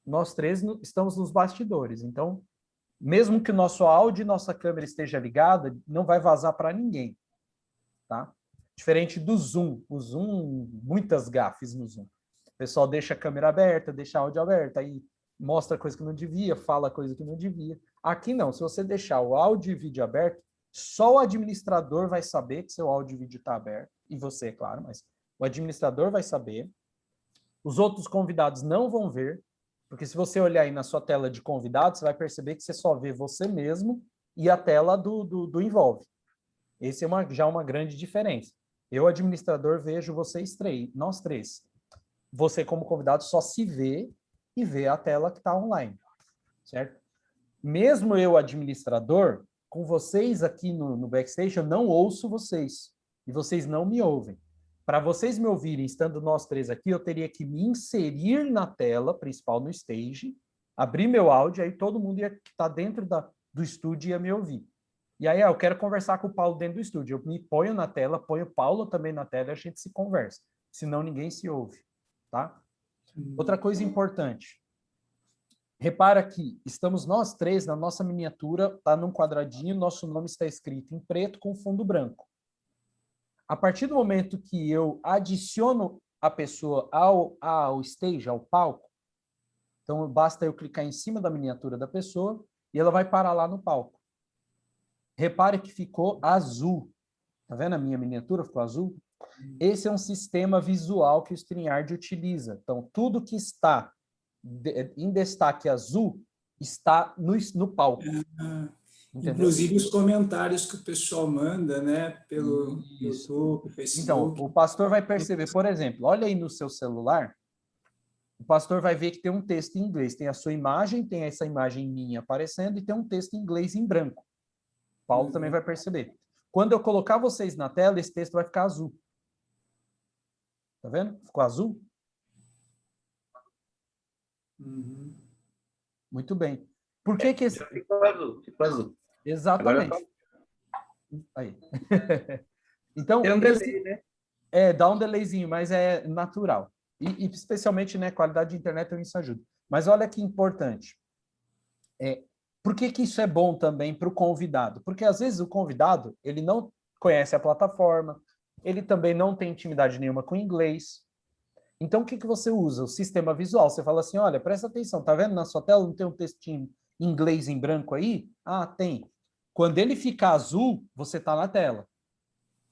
nós três estamos nos bastidores. Então, mesmo que o nosso áudio e nossa câmera esteja ligada, não vai vazar para ninguém. Tá? Diferente do Zoom. O Zoom, muitas gafes no Zoom. O pessoal deixa a câmera aberta, deixa a áudio aberta, aí mostra coisa que não devia, fala coisa que não devia. Aqui não, se você deixar o áudio e vídeo aberto, só o administrador vai saber que seu áudio e vídeo está aberto, e você, é claro, mas o administrador vai saber. Os outros convidados não vão ver, porque se você olhar aí na sua tela de convidados, você vai perceber que você só vê você mesmo e a tela do Involve. Esse é já uma grande diferença. Eu, administrador, vejo vocês três, nós três. Você, como convidado, só se vê e vê a tela que está online, certo? Mesmo eu, administrador, com vocês aqui no backstage, eu não ouço vocês. E vocês não me ouvem. Para vocês me ouvirem, estando nós três aqui, eu teria que me inserir na tela principal no stage, abrir meu áudio, aí todo mundo ia estar dentro do estúdio e ia me ouvir. E aí, eu quero conversar com o Paulo dentro do estúdio. Eu me ponho na tela, ponho o Paulo também na tela e a gente se conversa. Senão ninguém se ouve, tá? Outra coisa importante. Repara que estamos nós três, na nossa miniatura, está num quadradinho, nosso nome está escrito em preto com fundo branco. A partir do momento que eu adiciono a pessoa ao stage, ao palco, então basta eu clicar em cima da miniatura da pessoa e ela vai parar lá no palco. Repare que ficou azul. Tá vendo a minha miniatura? Ficou azul? Esse é um sistema visual que o StreamYard utiliza. Então, tudo que está em destaque azul está no palco. Inclusive os comentários que o pessoal manda, né, pelo YouTube, Facebook. Então, o pastor vai perceber, por exemplo, olha aí no seu celular, o pastor vai ver que tem um texto em inglês, tem a sua imagem, tem essa imagem minha aparecendo e tem um texto em inglês em branco. Paulo também vai perceber. Quando eu colocar vocês na tela, esse texto vai ficar azul. Tá vendo? Ficou azul? Muito bem. Por que que esse... Ficou azul, ficou azul. Exatamente. Aí. Então, tem um delay, né? dá um delayzinho, mas é natural. E especialmente, né, qualidade de internet, isso ajuda. Mas olha que importante. Por que que isso é bom também para o convidado? Porque, às vezes, o convidado, ele não conhece a plataforma, ele também não tem intimidade nenhuma com inglês. Então, o que que você usa? O sistema visual. Você fala assim, olha, presta atenção, tá vendo na sua tela? Não tem um textinho em inglês em branco aí? Ah, tem. Quando ele ficar azul, você está na tela.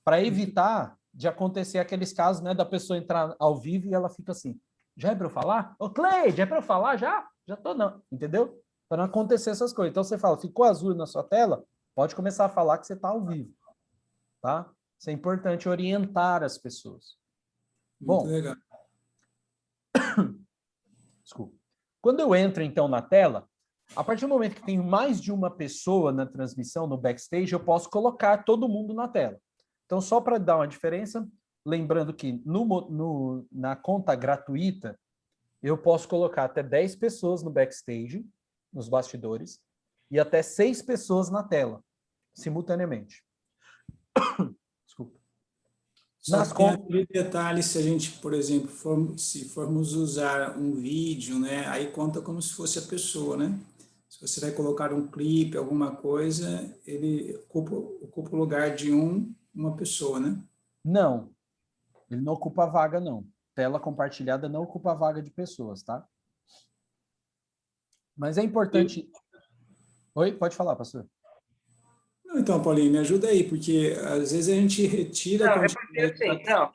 Para evitar de acontecer aqueles casos, né, da pessoa entrar ao vivo e ela fica assim, já é para eu falar? Ô, Cleide, é para eu falar já? Já tô não, entendeu? Para não acontecer essas coisas. Então, você fala, ficou azul na sua tela? Pode começar a falar que você está ao vivo. Tá? Isso é importante, orientar as pessoas. Muito Bom, legal. Desculpa. Quando eu entro, então, na tela, a partir do momento que tem mais de uma pessoa na transmissão, no backstage, eu posso colocar todo mundo na tela. Então, só para dar uma diferença, lembrando que na conta gratuita, eu posso colocar até 10 pessoas no backstage, nos bastidores, e até 6 pessoas na tela, simultaneamente. Desculpa. Só tem aquele detalhe, se a gente, por exemplo, se formos usar um vídeo, né, aí conta como se fosse a pessoa, né? Se você vai colocar um clipe, alguma coisa, ele ocupa o lugar de uma pessoa, né? Não, ele não ocupa a vaga, não. Tela compartilhada não ocupa a vaga de pessoas, tá? Mas é importante... Oi, pode falar, pastor. Não, então, Paulinho, me ajuda aí, porque às vezes a gente retira... Não,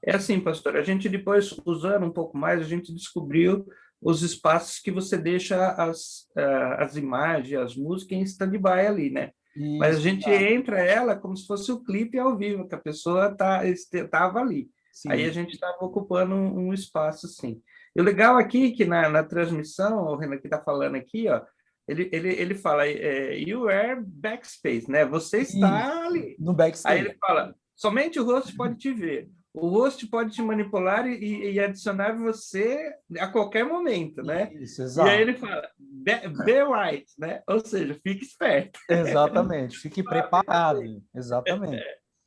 é assim, pastor, a gente depois, usando um pouco mais, a gente descobriu os espaços que você deixa as imagens, as músicas em stand-by ali, né? Isso, mas a gente entra ela como se fosse o clipe ao vivo, que a pessoa estava ali. Sim. Aí a gente estava ocupando um espaço, assim. E o legal aqui, que na transmissão, o Renan que está falando aqui, ó, ele fala, you are backspace, né? Você está ali. No backstage. Aí ele fala, somente o host pode te ver. O host pode te manipular e adicionar você a qualquer momento, né? Isso, exato. E aí ele fala, be right, né? Ou seja, fique esperto. Exatamente, fique preparado. Exatamente.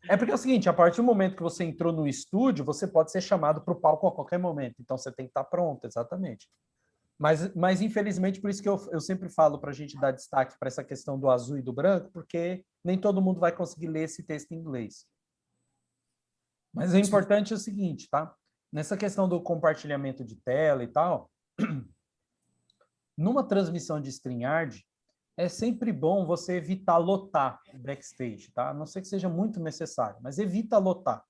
É porque é o seguinte, a partir do momento que você entrou no estúdio, você pode ser chamado para o palco a qualquer momento. Então, você tem que estar pronto, exatamente. Mas infelizmente, por isso que eu sempre falo para a gente dar destaque para essa questão do azul e do branco, porque nem todo mundo vai conseguir ler esse texto em inglês. Mas o importante é o seguinte, tá? Nessa questão do compartilhamento de tela e tal, numa transmissão de StreamYard, é sempre bom você evitar lotar o backstage, tá? A não ser que seja muito necessário, mas evita lotar,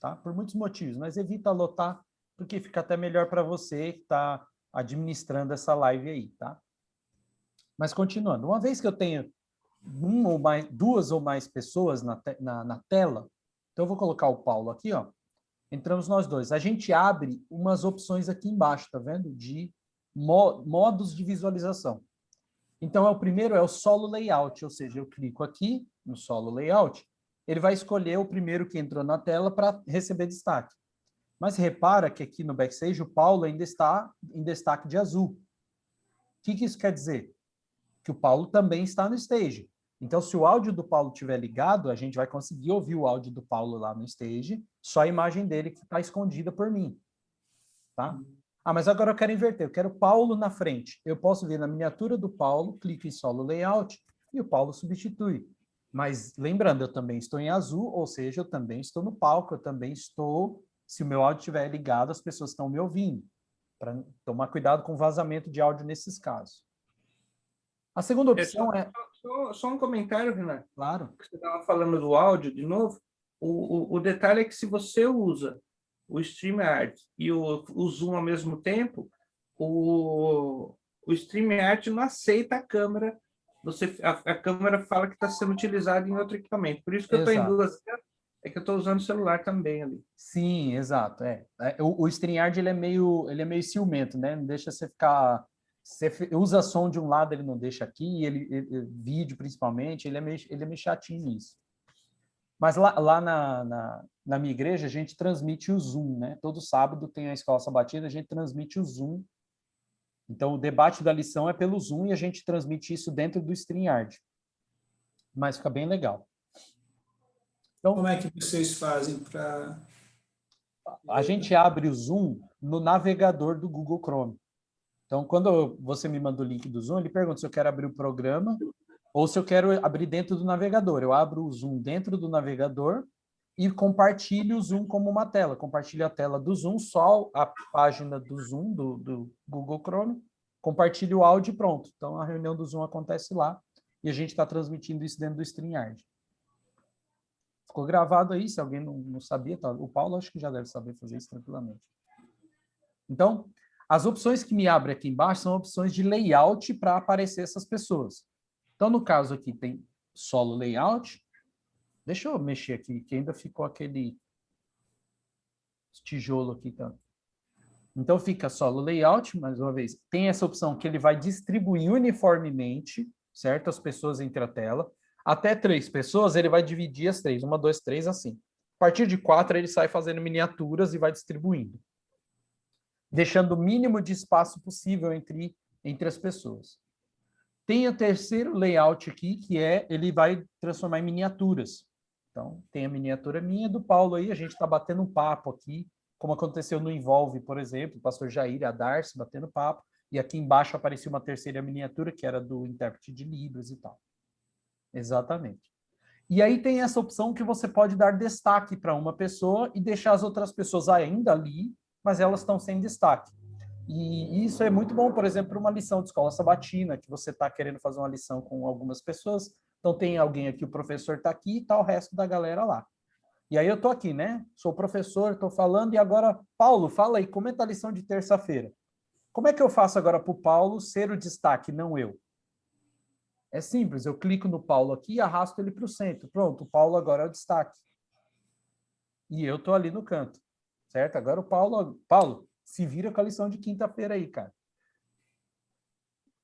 tá? Por muitos motivos, mas evita lotar, porque fica até melhor para você que está administrando essa live aí, tá? Mas continuando, uma vez que eu tenho duas ou mais pessoas na tela, então eu vou colocar o Paulo aqui, ó. Entramos nós dois. A gente abre umas opções aqui embaixo, tá vendo? De modos de visualização. Então, o primeiro é o solo layout, ou seja, eu clico aqui no solo layout, ele vai escolher o primeiro que entrou na tela para receber destaque. Mas repara que aqui no backstage o Paulo ainda está em destaque de azul. O que isso quer dizer? Que o Paulo também está no stage. Então, se o áudio do Paulo estiver ligado, a gente vai conseguir ouvir o áudio do Paulo lá no stage, só a imagem dele que está escondida por mim. Tá? Ah, mas agora eu quero inverter, eu quero o Paulo na frente. Eu posso vir na miniatura do Paulo, clico em solo layout e o Paulo substitui. Mas lembrando, eu também estou em azul, ou seja, eu também estou no palco, eu também estou, se o meu áudio estiver ligado, as pessoas estão me ouvindo. Para tomar cuidado com o vazamento de áudio nesses casos. A segunda opção Só um comentário, Renan. Claro. Você estava falando do áudio de novo. O detalhe é que se você usa o StreamYard e o Zoom ao mesmo tempo, o StreamYard não aceita a câmera. A câmera fala que está sendo utilizada em outro equipamento. Por isso que eu estou em duas, é que eu estou usando o celular também ali. Sim, exato. O StreamYard ele é meio ciumento, né? Não deixa você ficar... Você usa som de um lado, ele não deixa aqui, vídeo principalmente, ele é meio chatinho nisso. Mas lá na minha igreja, a gente transmite o Zoom, né? Todo sábado tem a Escola Sabatina, a gente transmite o Zoom. Então, o debate da lição é pelo Zoom e a gente transmite isso dentro do StreamYard. Mas fica bem legal. Então, como é que vocês fazem para... A gente abre o Zoom no navegador do Google Chrome. Então, quando você me manda o link do Zoom, ele pergunta se eu quero abrir o programa ou se eu quero abrir dentro do navegador. Eu abro o Zoom dentro do navegador e compartilho o Zoom como uma tela. Compartilho a tela do Zoom, só a página do Zoom, do Google Chrome, compartilho o áudio e pronto. Então, a reunião do Zoom acontece lá e a gente está transmitindo isso dentro do StreamYard. Ficou gravado aí, se alguém não sabia, tá? O Paulo acho que já deve saber fazer isso tranquilamente. Então, as opções que me abrem aqui embaixo são opções de layout para aparecer essas pessoas. Então, no caso aqui, tem solo layout. Deixa eu mexer aqui, que ainda ficou aquele tijolo aqui. Tá? Então, fica solo layout, mais uma vez. Tem essa opção que ele vai distribuir uniformemente, certo? As pessoas entre a tela. Até 3 pessoas, ele vai dividir as 3. 1, 2, 3, assim. A partir de 4, ele sai fazendo miniaturas e vai distribuindo, deixando o mínimo de espaço possível entre as pessoas. Tem o terceiro layout aqui, que ele vai transformar em miniaturas. Então, tem a miniatura minha do Paulo aí, a gente está batendo um papo aqui, como aconteceu no Envolve, por exemplo, o pastor Jair e a Darcy batendo papo, e aqui embaixo aparecia uma terceira miniatura, que era do intérprete de Libras e tal. Exatamente. E aí tem essa opção que você pode dar destaque para uma pessoa e deixar as outras pessoas ainda ali, mas elas estão sem destaque. E isso é muito bom, por exemplo, para uma lição de escola sabatina, que você está querendo fazer uma lição com algumas pessoas, então tem alguém aqui, o professor está aqui e está o resto da galera lá. E aí eu estou aqui, né? Sou professor, estou falando, e agora, Paulo, fala aí, comenta a lição de terça-feira. Como é que eu faço agora para o Paulo ser o destaque, não eu? É simples, eu clico no Paulo aqui e arrasto ele para o centro. Pronto, o Paulo agora é o destaque. E eu estou ali no canto. Certo? Agora o Paulo, se vira com a lição de quinta-feira aí, cara.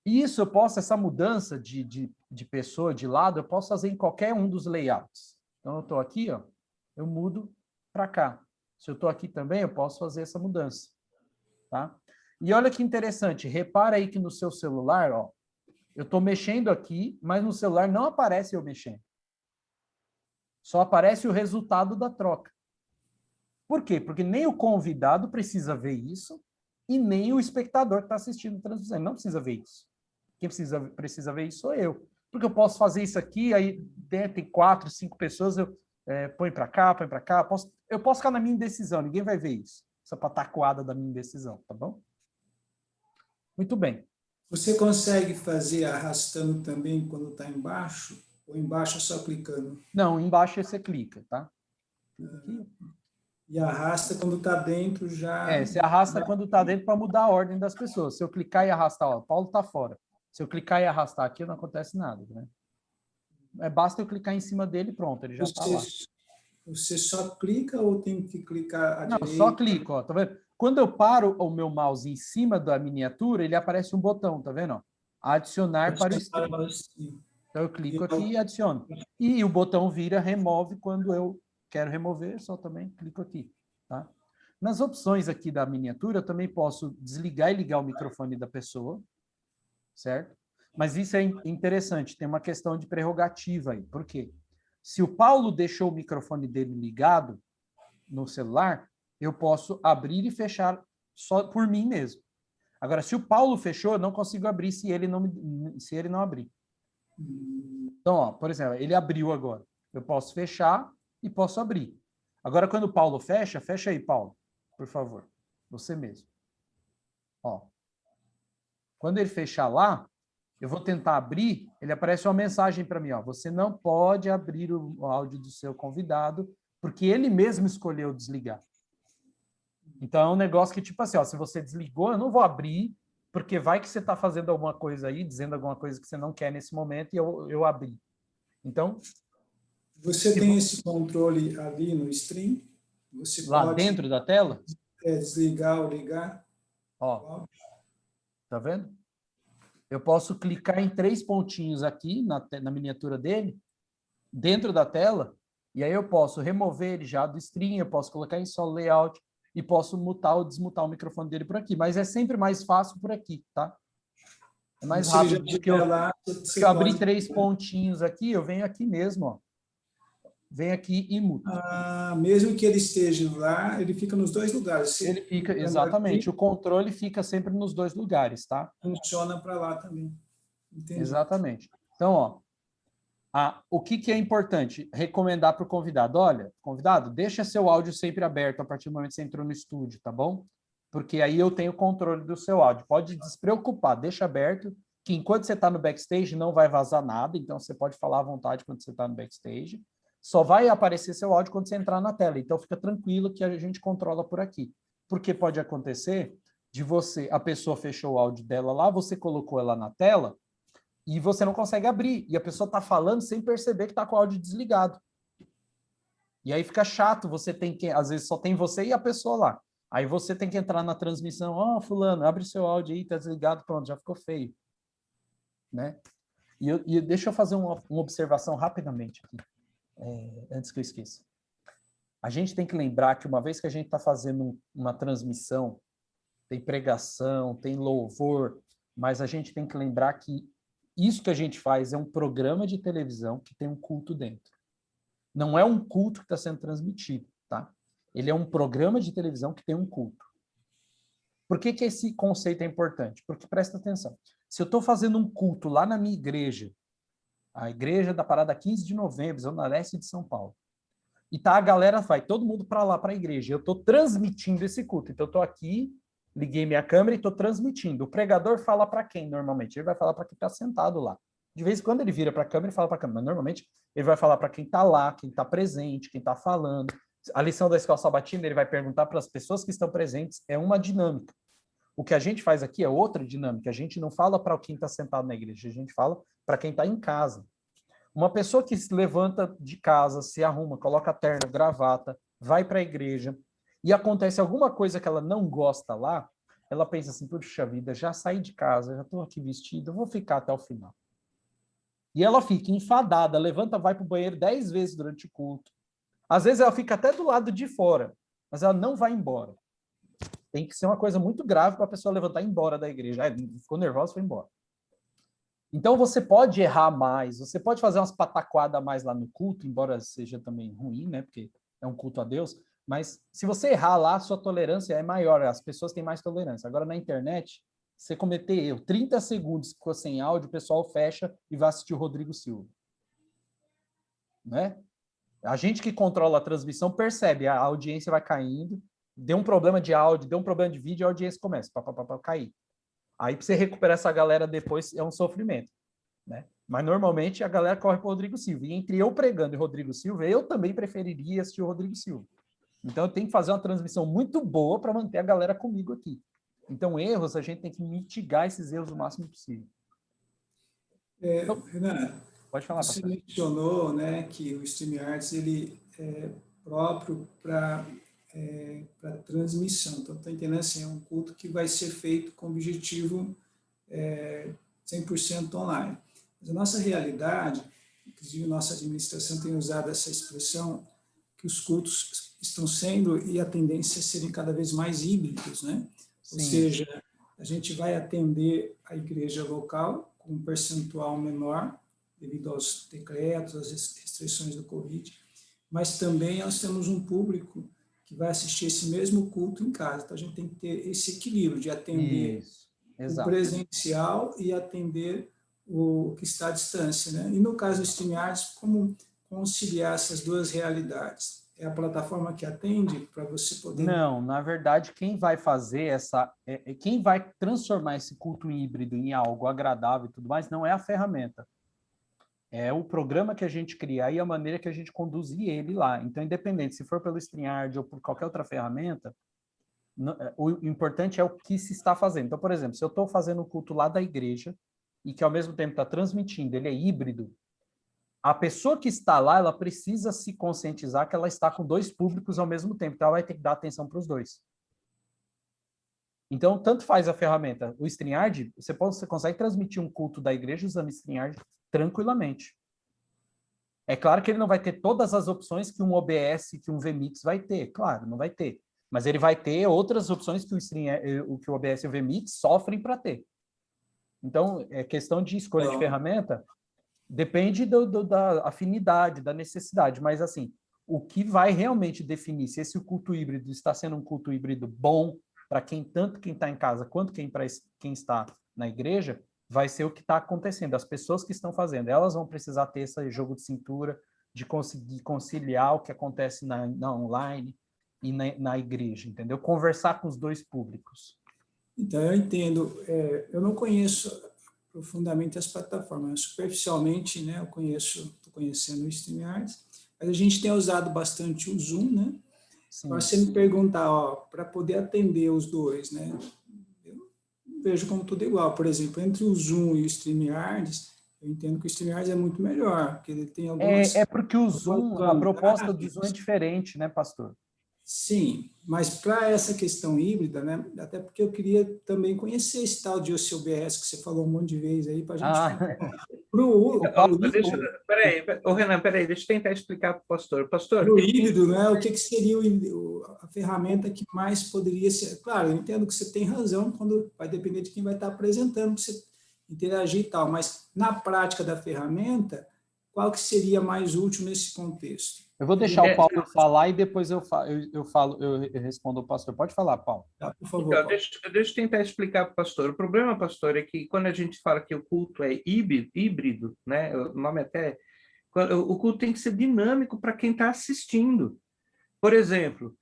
E isso eu posso, essa mudança de pessoa, de lado, eu posso fazer em qualquer um dos layouts. Então, eu estou aqui, ó, eu mudo para cá. Se eu estou aqui também, eu posso fazer essa mudança. Tá? E olha que interessante, repara aí que no seu celular, ó, eu estou mexendo aqui, mas no celular não aparece eu mexendo. Só aparece o resultado da troca. Por quê? Porque nem o convidado precisa ver isso e nem o espectador que está assistindo a transmissão. Ele não precisa ver isso. Quem precisa ver isso sou eu. Porque eu posso fazer isso aqui, aí tem 4, 5 pessoas, eu põe para cá, eu posso ficar na minha indecisão, ninguém vai ver isso. Essa patacoada da minha indecisão, tá bom? Muito bem. Você consegue fazer arrastando também quando está embaixo? Ou embaixo é só clicando? Não, embaixo você clica, tá? Aqui. E arrasta quando está dentro já... Você arrasta quando está dentro para mudar a ordem das pessoas. Se eu clicar e arrastar, ó, Paulo está fora. Se eu clicar e arrastar aqui, não acontece nada, né? basta eu clicar em cima dele e pronto, ele já está lá. Você só clica ou tem que clicar à Não, direita? só clico, ó, tá vendo? Quando eu paro o meu mouse em cima da miniatura, ele aparece um botão, tá vendo? Ó? Adicionar para o stream. Então eu clico aqui e adiciono. E o botão vira remove quando eu quero remover, só também clico aqui, tá? Nas opções aqui da miniatura, eu também posso desligar e ligar o microfone da pessoa, certo? Mas isso é interessante, tem uma questão de prerrogativa aí. Por quê? Se o Paulo deixou o microfone dele ligado no celular, eu posso abrir e fechar só por mim mesmo. Agora, se o Paulo fechou, eu não consigo abrir se ele não abrir. Então, ó, por exemplo, ele abriu agora. Eu posso fechar e posso abrir. Agora, quando o Paulo fecha, fecha aí, Paulo, por favor. Você mesmo. Ó. Quando ele fechar lá, eu vou tentar abrir, ele aparece uma mensagem para mim, ó. Você não pode abrir o áudio do seu convidado, porque ele mesmo escolheu desligar. Então, é um negócio que, tipo assim, ó, se você desligou, eu não vou abrir, porque vai que você está fazendo alguma coisa aí, dizendo alguma coisa que você não quer nesse momento, e eu abri. Então... Você tem esse controle ali no stream? Você lá pode dentro da tela? Desligar ou ligar? Ó, tá vendo? Eu posso clicar em 3 pontinhos aqui na miniatura dele, dentro da tela, e aí eu posso remover ele já do stream, eu posso colocar em só layout e posso mutar ou desmutar o microfone dele por aqui, mas é sempre mais fácil por aqui, tá? É mais rápido, porque eu abri 3 pontinhos aqui, eu venho aqui mesmo, ó. Venho aqui e muto. Mesmo que ele esteja lá, ele fica nos 2 lugares. Ele fica, exatamente, o controle fica sempre nos 2 lugares, tá? Funciona para lá também. Entendi. Exatamente. Então, ó, o que é importante? Recomendar para o convidado. Olha, convidado, deixa seu áudio sempre aberto a partir do momento que você entrou no estúdio, tá bom? Porque aí eu tenho controle do seu áudio. Pode despreocupar, deixa aberto, que enquanto você está no backstage não vai vazar nada, então você pode falar à vontade quando você está no backstage. Só vai aparecer seu áudio quando você entrar na tela. Então fica tranquilo que a gente controla por aqui. Porque pode acontecer de a pessoa fechou o áudio dela lá, você colocou ela na tela, e você não consegue abrir. E a pessoa está falando sem perceber que está com o áudio desligado. E aí fica chato, às vezes só tem você e a pessoa lá. Aí você tem que entrar na transmissão, fulano, abre seu áudio aí, está desligado, pronto, já ficou feio. Né? E deixa eu fazer uma observação rapidamente aqui, antes que eu esqueça. A gente tem que lembrar que uma vez que a gente está fazendo uma transmissão, tem pregação, tem louvor, mas a gente tem que lembrar que isso que a gente faz é um programa de televisão que tem um culto dentro. Não é um culto que está sendo transmitido, tá? Ele é um programa de televisão que tem um culto. Por que esse conceito é importante? Porque, presta atenção, se eu estou fazendo um culto lá na minha igreja, a igreja da Parada 15 de Novembro, Zona Leste de São Paulo, e tá, a galera vai todo mundo para lá, para a igreja, eu estou transmitindo esse culto, então eu estou aqui, liguei minha câmera e estou transmitindo. O pregador fala para quem, normalmente? Ele vai falar para quem está sentado lá. De vez em quando ele vira para a câmera e fala para a câmera, mas normalmente ele vai falar para quem está lá, quem está presente, quem está falando. A lição da Escola Sabatina, ele vai perguntar para as pessoas que estão presentes, é uma dinâmica. O que a gente faz aqui é outra dinâmica. A gente não fala para quem está sentado na igreja, a gente fala para quem está em casa. Uma pessoa que se levanta de casa, se arruma, coloca terno, gravata, vai para a igreja, e acontece alguma coisa que ela não gosta lá, ela pensa assim, puxa vida, já saí de casa, já estou aqui vestido, vou ficar até o final. E ela fica enfadada, levanta, vai para o banheiro 10 vezes durante o culto. Às vezes ela fica até do lado de fora, mas ela não vai embora. Tem que ser uma coisa muito grave para a pessoa levantar e ir embora da igreja. Ficou nervosa, foi embora. Então você pode errar mais, você pode fazer umas pataquadas a mais lá no culto, embora seja também ruim, né? Porque é um culto a Deus. Mas se você errar lá, sua tolerância é maior, as pessoas têm mais tolerância. Agora, na internet, você cometer erro, 30 segundos ficou sem áudio, o pessoal fecha e vai assistir o Rodrigo Silva. Né? A gente que controla a transmissão percebe, a audiência vai caindo, deu um problema de áudio, deu um problema de vídeo, a audiência começa a cair. Aí, para você recuperar essa galera depois, é um sofrimento. Né? Mas, normalmente, a galera corre para o Rodrigo Silva. E entre eu pregando e Rodrigo Silva, eu também preferiria assistir o Rodrigo Silva. Então, eu tenho que fazer uma transmissão muito boa para manter a galera comigo aqui. Então, erros, a gente tem que mitigar esses erros o máximo possível. Renan, Pode falar, Você pastor. mencionou, né, que o StreamYards ele é próprio para transmissão. Então, estou entendendo assim, é um culto que vai ser feito com objetivo 100% online. Mas a nossa realidade, inclusive nossa administração tem usado essa expressão, que os cultos estão sendo, e a tendência é serem cada vez mais híbridos, né? Ou seja, a gente vai atender a igreja local com um percentual menor, devido aos decretos, às restrições do Covid, mas também nós temos um público que vai assistir esse mesmo culto em casa. Então, a gente tem que ter esse equilíbrio de atender o presencial e atender o que está à distância, né? E no caso do StreamYards, como conciliar essas duas realidades? É a plataforma que atende para você poder... Não, na verdade, quem vai fazer quem vai transformar esse culto híbrido em algo agradável e tudo mais, não é a ferramenta. É o programa que a gente criar e a maneira que a gente conduzir ele lá. Então, independente, se for pelo StreamYard ou por qualquer outra ferramenta, o importante é o que se está fazendo. Então, por exemplo, se eu estou fazendo o culto lá da igreja e que ao mesmo tempo está transmitindo, ele é híbrido, a pessoa que está lá, ela precisa se conscientizar que ela está com dois públicos ao mesmo tempo, então ela vai ter que dar atenção para os dois. Então, tanto faz a ferramenta. O StreamYard, você consegue transmitir um culto da igreja usando o StreamYard tranquilamente. É claro que ele não vai ter todas as opções que um OBS, que um vMix vai ter. Claro, não vai ter. Mas ele vai ter outras opções que que o OBS e o vMix sofrem para ter. Então, é questão de escolha de ferramenta, depende da afinidade, da necessidade. Mas, assim, o que vai realmente definir se esse culto híbrido está sendo um culto híbrido bom para tanto quem está em casa quanto quem está na igreja, vai ser o que está acontecendo. As pessoas que estão fazendo, elas vão precisar ter esse jogo de cintura, de conseguir conciliar o que acontece na online e na igreja, entendeu? Conversar com os dois públicos. Então, eu entendo. Eu não conheço profundamente as plataformas. Superficialmente, né, estou conhecendo o StreamYard, mas a gente tem usado bastante o Zoom, né? Agora, você me perguntar, para poder atender os dois, né? Vejo como tudo igual. Por exemplo, entre o Zoom e o StreamYard, eu entendo que o StreamYard é muito melhor, porque ele tem algumas... É porque o Zoom, a proposta do Zoom é diferente, né, pastor? Sim, mas para essa questão híbrida, né? Até porque eu queria também conhecer esse tal de OCBS que você falou um monte de vezes aí, para a gente... Peraí, Renan, deixa eu tentar explicar para o pastor. Pastor, o híbrido, né? O que seria a ferramenta que mais poderia ser... Claro, eu entendo que você tem razão, quando vai depender de quem vai estar apresentando, para você interagir e tal, mas na prática da ferramenta, qual que seria mais útil nesse contexto? Eu vou deixar o Paulo falar e depois eu respondo ao pastor. Pode falar, Paulo. Tá, por favor, então, deixa eu tentar explicar para o pastor. O problema, pastor, é que quando a gente fala que o culto é híbrido, né? O nome até... O culto tem que ser dinâmico para quem está assistindo. Por exemplo,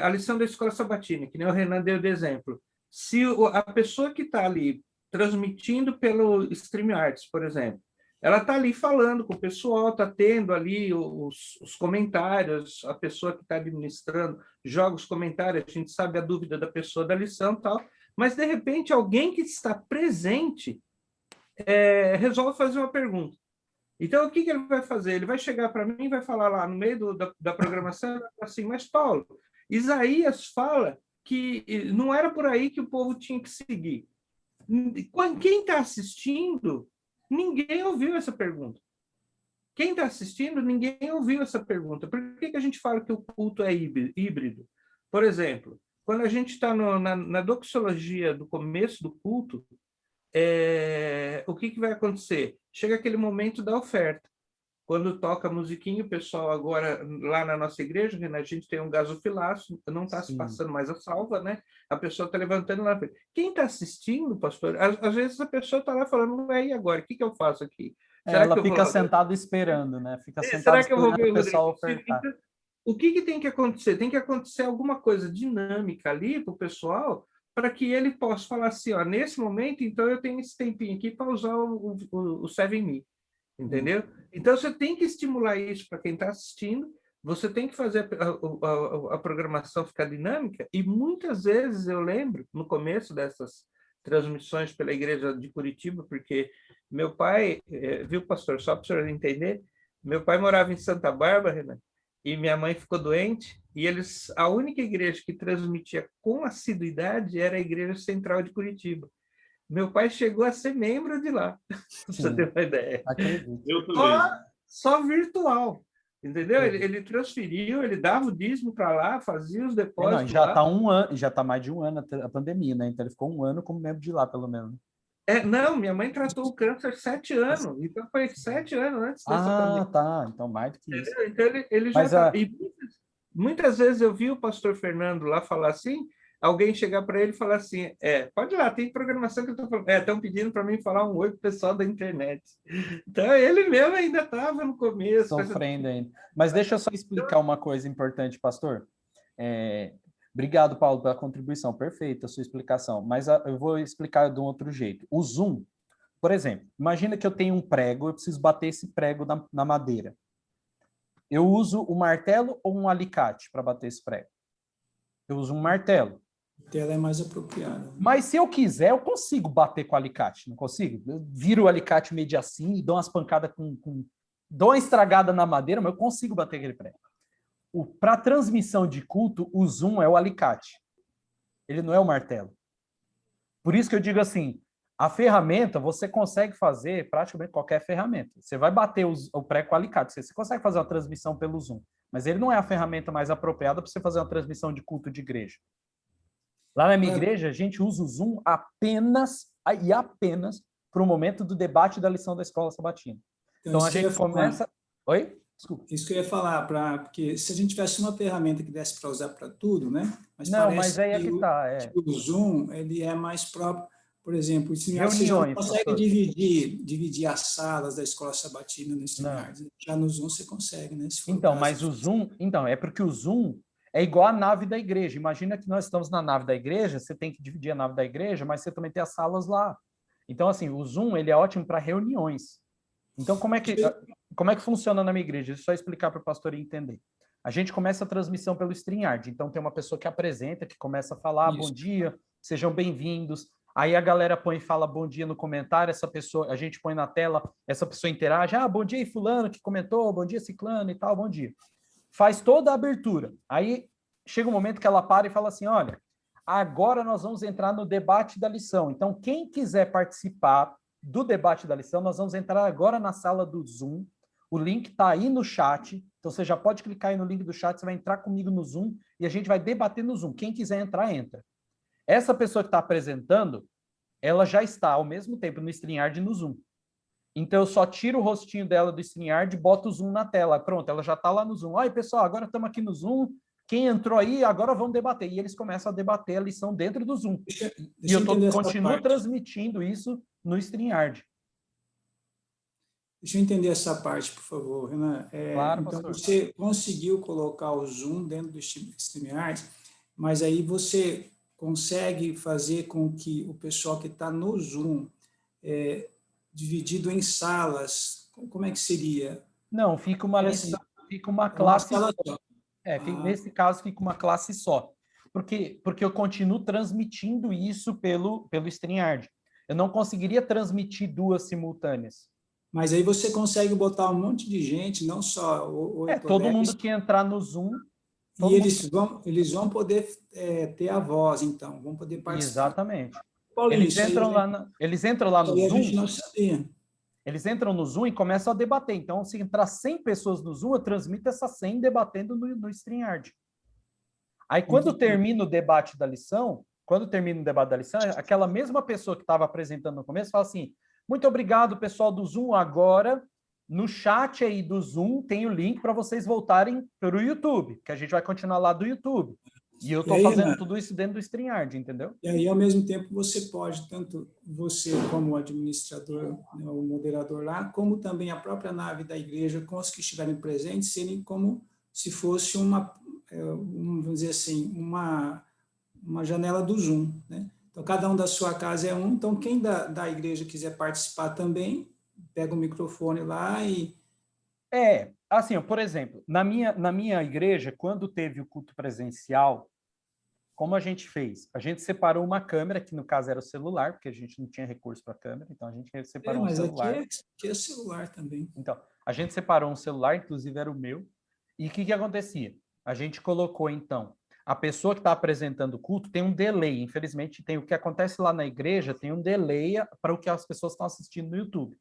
a lição da escola sabatina, que nem o Renan deu de exemplo. Se a pessoa que está ali transmitindo pelo StreamYards, por exemplo, ela está ali falando com o pessoal, está tendo ali os comentários, a pessoa que está administrando joga os comentários, a gente sabe a dúvida da pessoa da lição e tal, mas, de repente, alguém que está presente resolve fazer uma pergunta. Então, o que ele vai fazer? Ele vai chegar para mim e vai falar lá no meio da programação, assim, mas, Paulo, Isaías fala que não era por aí que o povo tinha que seguir. Quem está assistindo, ninguém ouviu essa pergunta. Quem está assistindo, ninguém ouviu essa pergunta. Por que a gente fala que o culto é híbrido? Por exemplo, quando a gente está na doxologia do começo do culto, o que vai acontecer? Chega aquele momento da oferta. Quando toca a musiquinha, o pessoal agora, lá na nossa igreja, a gente tem um gasofilaço, não está se passando mais a salva, né? A pessoa está levantando lá. Quem está assistindo, pastor, às vezes a pessoa está lá falando, e agora? O que eu faço aqui? Ela fica sentada esperando, né? Fica sentada será que eu vou ver o pessoal ofertar. Então, o que tem que acontecer? Tem que acontecer alguma coisa dinâmica ali para o pessoal, para que ele possa falar assim, ó, nesse momento, então eu tenho esse tempinho aqui para usar o 7Me. Entendeu? Então, você tem que estimular isso para quem está assistindo, você tem que fazer a programação ficar dinâmica, e muitas vezes eu lembro, no começo dessas transmissões pela igreja de Curitiba, porque meu pai, viu, pastor, só para o senhor entender, meu pai morava em Santa Bárbara, né? E minha mãe ficou doente, e a única igreja que transmitia com assiduidade era a Igreja Central de Curitiba. Meu pai chegou a ser membro de lá, para você ter uma ideia. Acredito. Eu também. Só virtual, entendeu? Ele transferiu, ele dava o dízimo para lá, fazia os Não, depósitos já lá. está um ano, já está mais de um ano a pandemia, né? Então ele ficou um ano como membro de lá, pelo menos. Não, minha mãe tratou o câncer 7 anos, então foi 7 anos antes dessa pandemia. Tá. Então mais do que isso. Entendeu? Então ele já Mas tá. E muitas vezes eu vi o pastor Fernando lá falar assim, alguém chegar para ele e falar assim, pode ir lá, tem programação que eu estou falando. Estão pedindo para mim falar um oi pro pessoal da internet. Então ele mesmo ainda estava no começo. Sofrendo ainda. Mas deixa eu só explicar uma coisa importante, pastor. Obrigado, Paulo, pela contribuição. Perfeita a sua explicação. Mas eu vou explicar de um outro jeito. O Zoom, por exemplo, imagina que eu tenho um prego, eu preciso bater esse prego na madeira. Eu uso um martelo ou um alicate para bater esse prego? Eu uso um martelo. O martelo é mais apropriado. Mas se eu quiser, eu consigo bater com o alicate, não consigo? Eu viro o alicate meio assim e dou umas pancadas dou uma estragada na madeira, mas eu consigo bater aquele prego. Para transmissão de culto, o Zoom é o alicate. Ele não é o martelo. Por isso que eu digo assim, a ferramenta, você consegue fazer praticamente qualquer ferramenta. Você vai bater o prego com o alicate, você consegue fazer uma transmissão pelo Zoom, mas ele não é a ferramenta mais apropriada para você fazer uma transmissão de culto de igreja. Lá na minha igreja, a gente usa o Zoom apenas para o momento do debate da lição da escola sabatina. Então a gente começa... Oi? Desculpa. Isso que eu ia falar, porque se a gente tivesse uma ferramenta que desse para usar para tudo, né? Mas não, mas aí é que tá. Que o Zoom, ele é mais próprio, por exemplo, você já não consegue dividir as salas da escola sabatina no StreamYard. Já no Zoom você consegue, né? Então, mas o Zoom, é porque o Zoom é igual a nave da igreja. Imagina que nós estamos na nave da igreja, você tem que dividir a nave da igreja, mas você também tem as salas lá. Então, assim, o Zoom, ele é ótimo para reuniões. Então, como é que funciona na minha igreja? Deixa eu só explicar para o pastor entender. A gente começa a transmissão pelo StreamYard. Então, tem uma pessoa que apresenta, que começa a falar, bom dia, sejam bem-vindos. Aí a galera põe e fala bom dia no comentário, a gente põe na tela, essa pessoa interage, bom dia, fulano que comentou, bom dia, ciclano e tal, bom dia. Faz toda a abertura. Aí chega um momento que ela para e fala assim, olha, agora nós vamos entrar no debate da lição. Então, quem quiser participar do debate da lição, nós vamos entrar agora na sala do Zoom. O link está aí no chat, então você já pode clicar aí no link do chat, você vai entrar comigo no Zoom e a gente vai debater no Zoom. Quem quiser entrar, entra. Essa pessoa que está apresentando, ela já está ao mesmo tempo no StreamYard e no Zoom. Então eu só tiro o rostinho dela do StreamYard e boto o Zoom na tela. Pronto, ela já está lá no Zoom. Oi, pessoal, agora estamos aqui no Zoom. Quem entrou aí, agora vamos debater. E eles começam a debater a lição dentro do Zoom. E eu continuo transmitindo isso no StreamYard. Deixa eu entender essa parte, por favor, Renan. Claro, então, pastor. você conseguiu colocar o Zoom dentro do StreamYard, mas aí você consegue fazer com que o pessoal que está no Zoom, dividido em salas, como é que seria? Não, fica uma classe só. Nesse caso, fica uma classe só. Porque eu continuo transmitindo isso pelo StreamYard. Eu não conseguiria transmitir duas simultâneas. Mas aí você consegue botar um monte de gente, não só... todo mundo que entrar no Zoom... E eles vão poder ter a voz, então, vão poder participar. Exatamente. Paulinho, eles entram lá no Zoom... A gente não sabia. Eles entram no Zoom e começam a debater. Então, se entrar 100 pessoas no Zoom, eu transmito essas 100 debatendo no StreamYard. Aí, quando termina o debate da lição, aquela mesma pessoa que estava apresentando no começo fala assim, muito obrigado, pessoal do Zoom. Agora, no chat aí do Zoom, tem o link para vocês voltarem para o YouTube, que a gente vai continuar lá do YouTube. E eu estou fazendo tudo isso dentro do StreamYard, entendeu? E aí, ao mesmo tempo, você pode, tanto você como administrador, né, o moderador lá, como também a própria nave da igreja, com os que estiverem presentes, serem como se fosse vamos dizer assim, uma janela do Zoom, né? Então, cada um da sua casa é um. Então, quem da igreja quiser participar também, pega o microfone lá e... assim, por exemplo, na minha igreja, quando teve o culto presencial, como a gente fez? A gente separou uma câmera, que no caso era o celular, porque a gente não tinha recurso para câmera, então a gente separou um celular. Mas aqui é celular também. Então, a gente separou um celular, inclusive era o meu, e o que acontecia? A gente colocou, então, a pessoa que está apresentando o culto tem um delay, infelizmente, tem o que acontece lá na igreja, tem um delay para o que as pessoas estão assistindo no YouTube.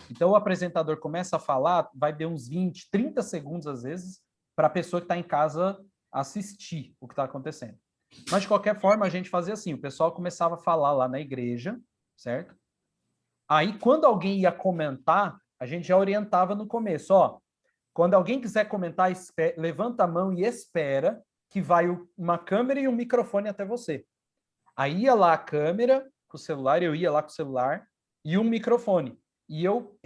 Então, o apresentador começa a falar, vai dar uns 20, 30 segundos, às vezes, para a pessoa que está em casa assistir o que está acontecendo. Mas, de qualquer forma, a gente fazia assim, o pessoal começava a falar lá na igreja, certo? Aí, quando alguém ia comentar, a gente já orientava no começo, ó, quando alguém quiser comentar, levanta a mão e espera que vai uma câmera e um microfone até você. Aí ia lá a câmera com o celular, eu ia lá com o celular e um microfone. E eu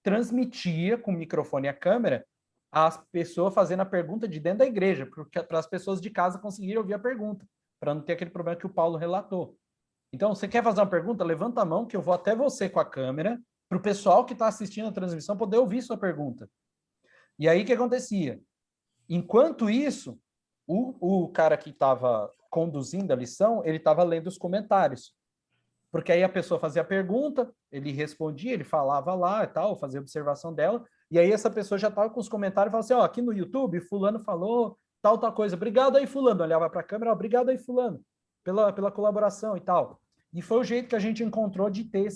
transmitia com o microfone e a câmera a pessoa fazendo a pergunta de dentro da igreja, para as pessoas de casa conseguirem ouvir a pergunta, para não ter aquele problema que o Paulo relatou. Então, você quer fazer uma pergunta? Levanta a mão que eu vou até você com a câmera, para o pessoal que está assistindo a transmissão poder ouvir sua pergunta. E aí, o que acontecia? Enquanto isso, o cara que estava conduzindo a lição, ele estava lendo os comentários. Porque aí a pessoa fazia a pergunta, ele respondia, ele falava lá e tal, fazia observação dela, e aí essa pessoa já estava com os comentários e falava assim, ó, aqui no YouTube, fulano falou tal coisa. Obrigado aí, fulano. Olhava para a câmera, obrigado aí, fulano, pela colaboração e tal. E foi o jeito que a gente encontrou de ter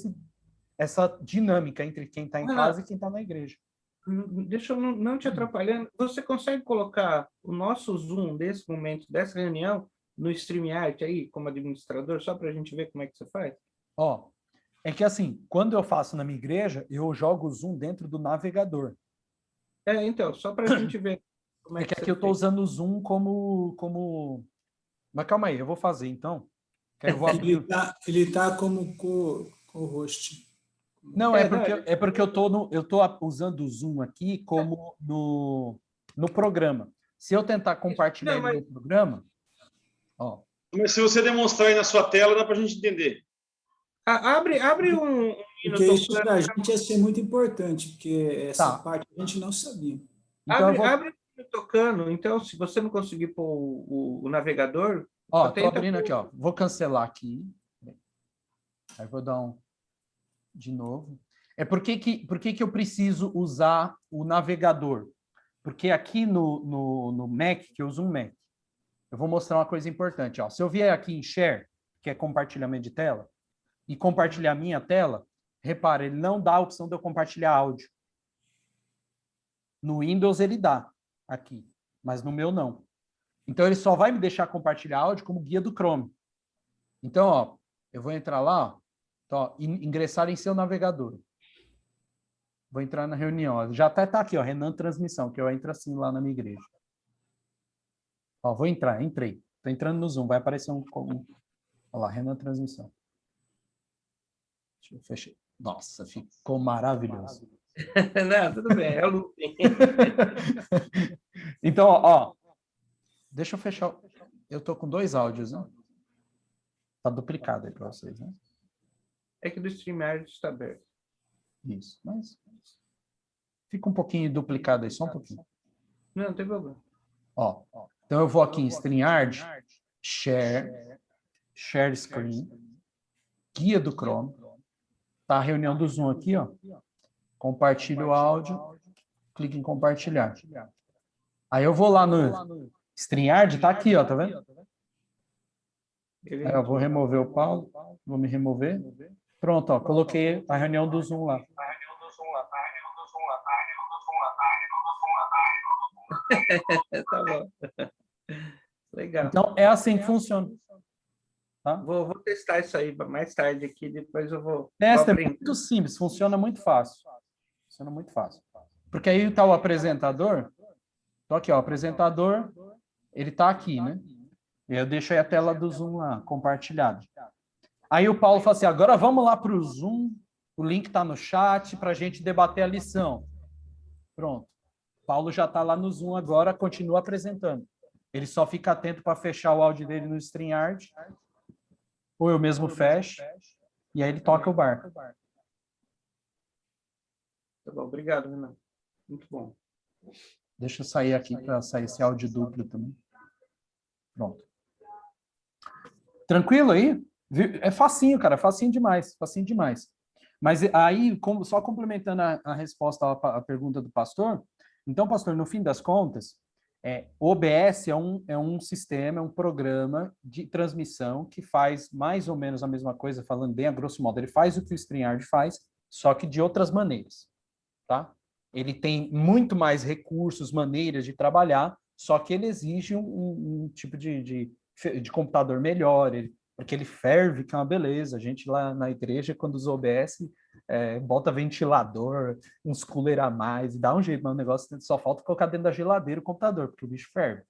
essa dinâmica entre quem está em casa e quem está na igreja. Deixa eu não te atrapalhando. Você consegue colocar o nosso Zoom desse momento, dessa reunião, no StreamYard aí, como administrador, só para a gente ver como é que você faz? Ó, é que assim, quando eu faço na minha igreja, eu jogo o Zoom dentro do navegador. Então, só para a gente ver como é que que aqui eu estou usando o Zoom como... Mas calma aí, eu vou fazer então. Eu vou abrir... Ele tá como co-host. Não, é porque eu tô usando o Zoom aqui como no programa. Se eu tentar compartilhar ele no programa, ó. Mas se você demonstrar aí na sua tela, dá para a gente entender. Abre um porque isso para a gente ia ser muito importante, porque essa parte a gente não sabia. Então abre tocando. Então, se você não conseguir pôr o navegador... Ó, tô abrindo aqui, ó. Vou cancelar aqui. Aí vou dar de novo. Por que eu preciso usar o navegador? Porque aqui no Mac, que eu uso um Mac, eu vou mostrar uma coisa importante. Ó. Se eu vier aqui em Share, que é compartilhamento de tela, e compartilhar minha tela, repara, ele não dá a opção de eu compartilhar áudio. No Windows ele dá, aqui, mas no meu não. Então ele só vai me deixar compartilhar áudio como guia do Chrome. Então, ó, eu vou entrar lá, ó, então, ó, ingressar em seu navegador. Vou entrar na reunião. Ó. Já até está aqui, ó, Renan Transmissão, que eu entro assim lá na minha igreja. Ó, vou entrar, entrei. Estou entrando no Zoom, vai aparecer olha lá, Renan Transmissão. Deixa eu fechar. Nossa, ficou maravilhoso. Não, tudo bem, é o looping. Então, ó, deixa eu fechar. Eu estou com 2 áudios, né? Está duplicado aí para vocês, né? É que do StreamYard está aberto. Isso, mas fica um pouquinho duplicado aí, só um pouquinho. Não tem problema. Ó, então eu vou aqui em StreamYard, Share Screen, guia do Chrome, tá a reunião do Zoom aqui, ó. Compartilho o áudio, clique em compartilhar. Aí eu vou lá no StreamYard, tá aqui, ó, tá vendo? Aí eu vou remover o Paulo, vou me remover. Pronto, ó, coloquei a reunião do Zoom lá. Tá bom. Legal. Então, é assim que funciona. Tá? Vou testar isso aí mais tarde aqui, depois eu vou... Testa, é muito simples, funciona muito fácil. Funciona muito fácil. Porque aí está o apresentador. Então, aqui, ó, o apresentador, ele está aqui, né? E eu deixo aí a tela do Zoom lá, compartilhada. Aí o Paulo fala assim, agora vamos lá para o Zoom, o link está no chat para a gente debater a lição. Pronto. Paulo já está lá no Zoom agora, continua apresentando. Ele só fica atento para fechar o áudio dele no StreamYard, ou eu mesmo fecho, e aí ele toca o barco. Tá bom, obrigado, Renan. Muito bom. Deixa eu sair aqui para sair esse áudio duplo também. Pronto. Tranquilo aí? É facinho, cara, facinho demais, facinho demais. Mas aí, só complementando a resposta à pergunta do pastor, então, pastor, no fim das contas, o OBS é um sistema, é um programa de transmissão que faz mais ou menos a mesma coisa, falando bem a grosso modo, ele faz o que o StreamYard faz, só que de outras maneiras, tá? Ele tem muito mais recursos, maneiras de trabalhar, só que ele exige um tipo de computador melhor, porque ele ferve, que é uma beleza. A gente lá na igreja, quando usa OBS, bota ventilador, uns cooler a mais, e dá um jeito, mas o negócio só falta colocar dentro da geladeira o computador, porque o bicho ferve.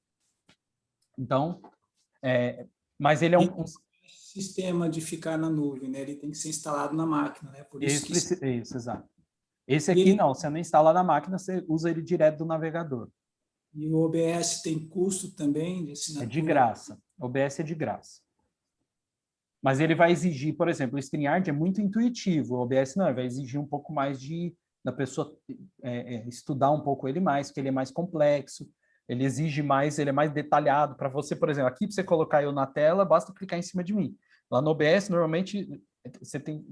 Então, mas ele é um sistema de ficar na nuvem, né? Ele tem que ser instalado na máquina, né? Por isso que... Isso, exato. Esse aqui não, você não instala na máquina, você usa ele direto do navegador. E o OBS tem custo também de assinatura? É de graça. O OBS é de graça. Mas ele vai exigir, por exemplo, o StreamYard é muito intuitivo, o OBS não, ele vai exigir um pouco mais da pessoa estudar um pouco ele mais, porque ele é mais complexo, ele exige mais, ele é mais detalhado. Para você, por exemplo, aqui para você colocar eu na tela, basta clicar em cima de mim. Lá no OBS, normalmente, você tem...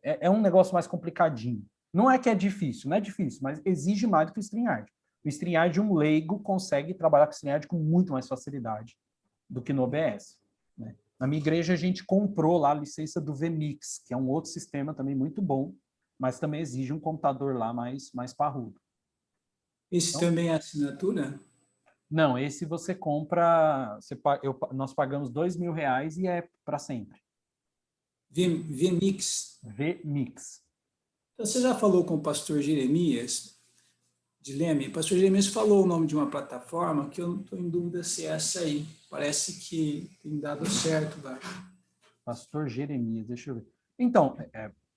É um negócio mais complicadinho. Não é que é difícil, não é difícil, mas exige mais do que o StreamYard. O StreamYard, um leigo consegue trabalhar com o StreamYard com muito mais facilidade do que no OBS, né? Na minha igreja, a gente comprou lá a licença do vMix, que é um outro sistema também muito bom, mas também exige um computador lá mais parrudo. Esse então, também é assinatura? Não, esse você compra... nós pagamos R$2.000 e é para sempre. vMix? vMix. Então, você já falou com o pastor Jeremias de Leme? O pastor Jeremias falou o nome de uma plataforma que eu não estou em dúvida se é essa aí. Parece que tem dado certo lá. Pastor Jeremias, deixa eu ver. Então,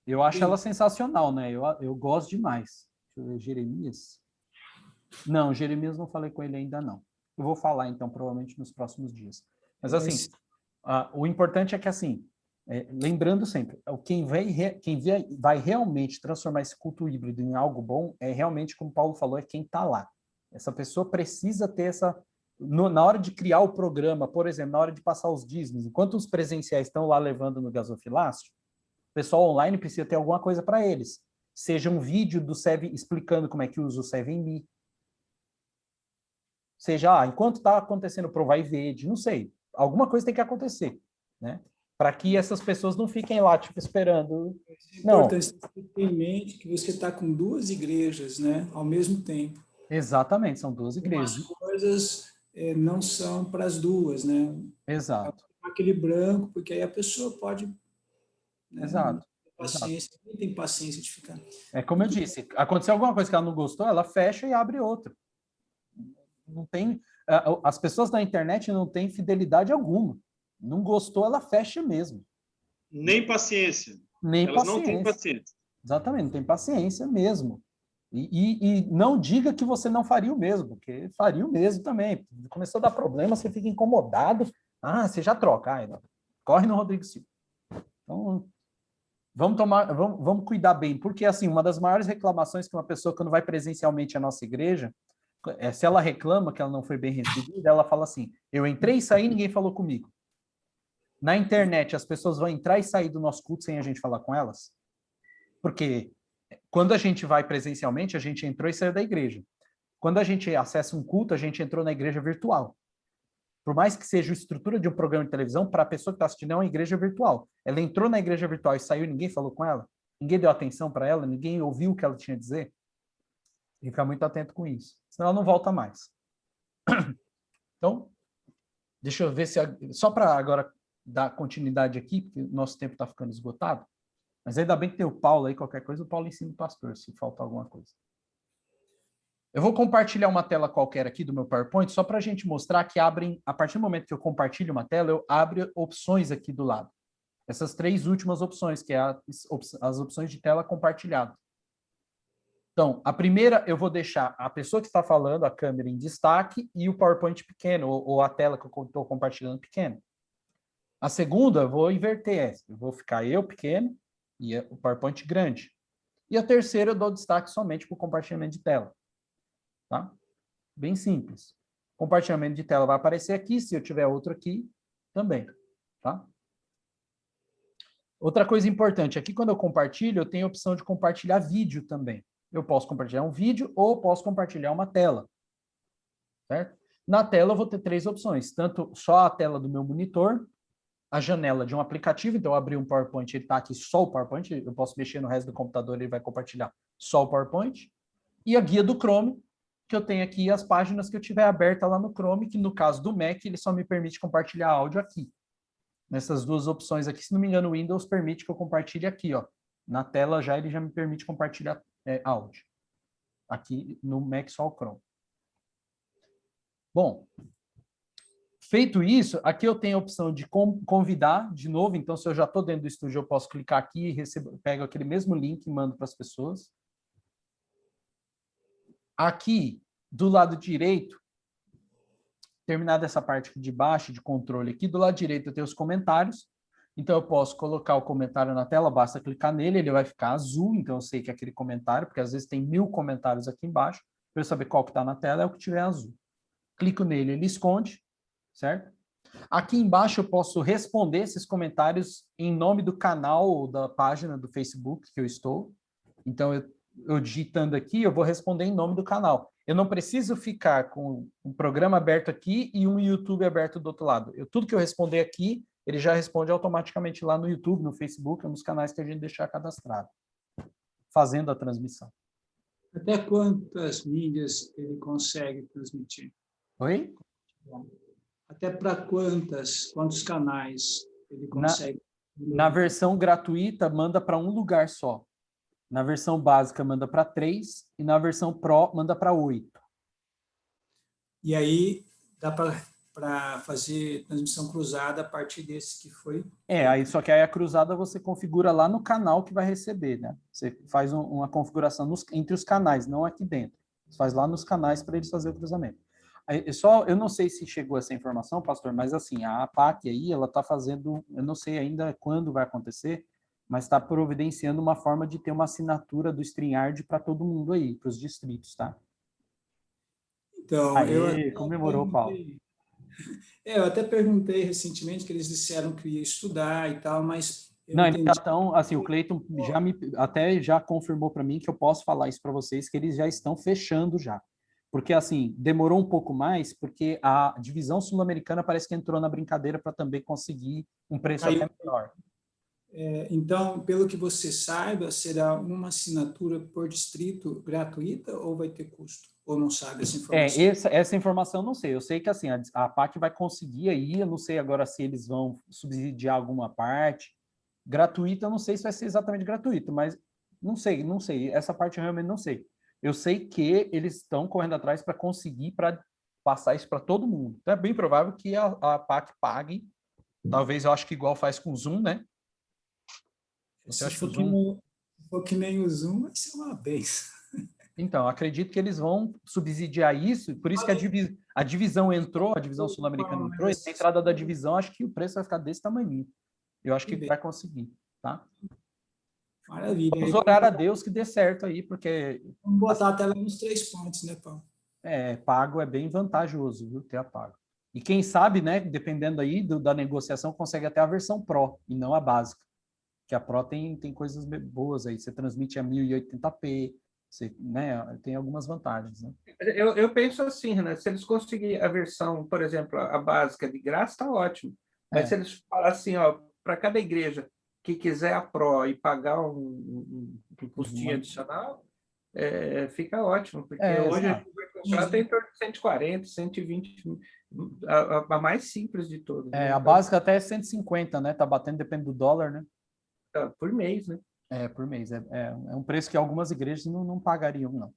eu acho ela sensacional, né? Eu gosto demais. Deixa eu ver, Jeremias. Não, Jeremias não falei com ele ainda, não. Eu vou falar, então, provavelmente nos próximos dias. Mas, assim, o importante é que, assim, lembrando sempre, quem vai realmente transformar esse culto híbrido em algo bom é realmente, como o Paulo falou, é quem está lá. Essa pessoa precisa ter essa... na hora de criar o programa, por exemplo, na hora de passar os dízimos, enquanto os presenciais estão lá levando no gasofilácio, o pessoal online precisa ter alguma coisa para eles. Seja um vídeo do Seven explicando como é que usa o 7Me. Seja, enquanto está acontecendo o Provai Verde, não sei. Alguma coisa tem que acontecer, né? Para que essas pessoas não fiquem lá, tipo, esperando. É importante ter em mente que você está com duas igrejas, né, ao mesmo tempo. Exatamente, são duas igrejas. As coisas não são para as duas, né? Exato. Aquele branco, porque aí a pessoa pode... né, Exato. Paciência, ninguém tem paciência de ficar... É como eu disse, aconteceu alguma coisa que ela não gostou, ela fecha e abre outra. Não tem... As pessoas na internet não têm fidelidade alguma. Não gostou, ela fecha mesmo. Nem paciência. Nem Elas paciência. não têm paciência. Exatamente, não tem paciência mesmo. E não diga que você não faria o mesmo, porque faria o mesmo também. Começou a dar problema, você fica incomodado. Você já troca. Corre no Rodrigo Silva. Então, vamos cuidar bem, porque assim, uma das maiores reclamações que uma pessoa, quando vai presencialmente à nossa igreja, se ela reclama que ela não foi bem recebida, ela fala assim: eu entrei e saí, ninguém falou comigo. Na internet, as pessoas vão entrar e sair do nosso culto sem a gente falar com elas? Porque quando a gente vai presencialmente, a gente entrou e saiu da igreja. Quando a gente acessa um culto, a gente entrou na igreja virtual. Por mais que seja a estrutura de um programa de televisão, para a pessoa que está assistindo é uma igreja virtual. Ela entrou na igreja virtual e saiu e ninguém falou com ela? Ninguém deu atenção para ela? Ninguém ouviu o que ela tinha a dizer? Tem que ficar muito atento com isso. Senão ela não volta mais. Então, deixa eu ver se... Só para agora dar continuidade aqui, porque o nosso tempo está ficando esgotado. Mas ainda bem que tem o Paulo aí, qualquer coisa, o Paulo ensina o pastor, se faltar alguma coisa. Eu vou compartilhar uma tela qualquer aqui do meu PowerPoint, só para a gente mostrar que abrem, a partir do momento que eu compartilho uma tela, eu abro opções aqui do lado. Essas três últimas opções, que é as opções de tela compartilhada. Então, a primeira, eu vou deixar a pessoa que está falando, a câmera em destaque, e o PowerPoint pequeno, ou a tela que eu estou compartilhando pequeno. A segunda, eu vou inverter essa. Eu vou ficar eu pequeno e o PowerPoint grande. E a terceira, eu dou destaque somente para o compartilhamento de tela. Tá? Bem simples. Compartilhamento de tela vai aparecer aqui, se eu tiver outro aqui, também. Tá? Outra coisa importante, aqui quando eu compartilho, eu tenho a opção de compartilhar vídeo também. Eu posso compartilhar um vídeo ou posso compartilhar uma tela, certo? Na tela eu vou ter 3 opções, tanto só a tela do meu monitor, a janela de um aplicativo, então eu abri um PowerPoint, ele está aqui só o PowerPoint, eu posso mexer no resto do computador, ele vai compartilhar só o PowerPoint, e a guia do Chrome, que eu tenho aqui as páginas que eu tiver aberta lá no Chrome, que no caso do Mac, ele só me permite compartilhar áudio aqui. Nessas 2 opções aqui, se não me engano, o Windows permite que eu compartilhe aqui, ó. Na tela já ele já me permite compartilhar áudio. Aqui no Mac só o Chrome. Bom, feito isso, aqui eu tenho a opção de convidar de novo, então se eu já estou dentro do estúdio, eu posso clicar aqui e pego aquele mesmo link e mando para as pessoas. Aqui, do lado direito, terminada essa parte aqui de baixo, de controle aqui, do lado direito eu tenho os comentários, então eu posso colocar o comentário na tela, basta clicar nele, ele vai ficar azul, então eu sei que é aquele comentário, porque às vezes tem 1000 comentários aqui embaixo, para eu saber qual que está na tela, é o que tiver azul. Clico nele, ele esconde, certo? Aqui embaixo eu posso responder esses comentários em nome do canal ou da página do Facebook que eu estou. Então, eu digitando aqui, eu vou responder em nome do canal. Eu não preciso ficar com um programa aberto aqui e um YouTube aberto do outro lado. Tudo que eu responder aqui, ele já responde automaticamente lá no YouTube, no Facebook, nos canais que a gente deixar cadastrado, fazendo a transmissão. Até quantas mídias ele consegue transmitir? Oi? Até para quantos canais ele consegue? Na versão gratuita, manda para um lugar só. Na versão básica, manda para 3. E na versão Pro, manda para 8. E aí, dá para fazer transmissão cruzada a partir desse que foi? Aí, só que aí a cruzada você configura lá no canal que vai receber, né? Você faz uma configuração entre os canais, não aqui dentro. Você faz lá nos canais para eles fazerem o cruzamento. Eu não sei se chegou essa informação, pastor, mas assim, a APAC aí, ela está fazendo, eu não sei ainda quando vai acontecer, mas está providenciando uma forma de ter uma assinatura do StreamYard para todo mundo aí, para os distritos, tá? Então, comemorou, Paulo. Eu até perguntei recentemente que eles disseram que ia estudar e tal, mas não, então, assim, o Cleiton já confirmou para mim que eu posso falar isso para vocês, que eles já estão fechando já. Porque, assim, demorou um pouco mais, porque a divisão sul-americana parece que entrou na brincadeira para também conseguir um preço até menor. Então, pelo que você saiba, será uma assinatura por distrito gratuita ou vai ter custo? Ou não sabe essa informação? Essa informação eu não sei. Eu sei que assim, a PAC vai conseguir aí, eu não sei agora se eles vão subsidiar alguma parte. Gratuita, eu não sei se vai ser exatamente gratuito, mas não sei. Essa parte eu realmente não sei. Eu sei que eles estão correndo atrás para conseguir passar isso para todo mundo. Então é bem provável que a PAC pague. Talvez eu acho que igual faz com o Zoom, né? Se for que nem o Zoom, vai ser uma benção. Então, acredito que eles vão subsidiar isso, por isso que a divisão entrou, a divisão sul-americana entrou, e na entrada da divisão, acho que o preço vai ficar desse tamanho. Eu acho que vai conseguir, tá? Maravilha. Vamos orar a Deus que dê certo aí, porque... Vamos botar a tela nos 3 pontos, né, Paulo? Pago é bem vantajoso, viu, ter a pago. E quem sabe, né, dependendo aí da negociação, consegue até a versão Pro, e não a básica. Que a Pro tem coisas boas aí, você transmite a 1080p, né, tem algumas vantagens, né? Eu penso assim, né? Se eles conseguirem a versão, por exemplo, a básica de graça, está ótimo. Mas se eles falarem assim, ó, para cada igreja que quiser a Pro e pagar um custinho adicional, fica ótimo, porque hoje a gente vai comprar tem em torno de 140, 120, a mais simples de todas. A básica até é 150, né? Tá batendo, depende do dólar, né? Por mês, né? Por mês. É um preço que algumas igrejas não pagariam, não.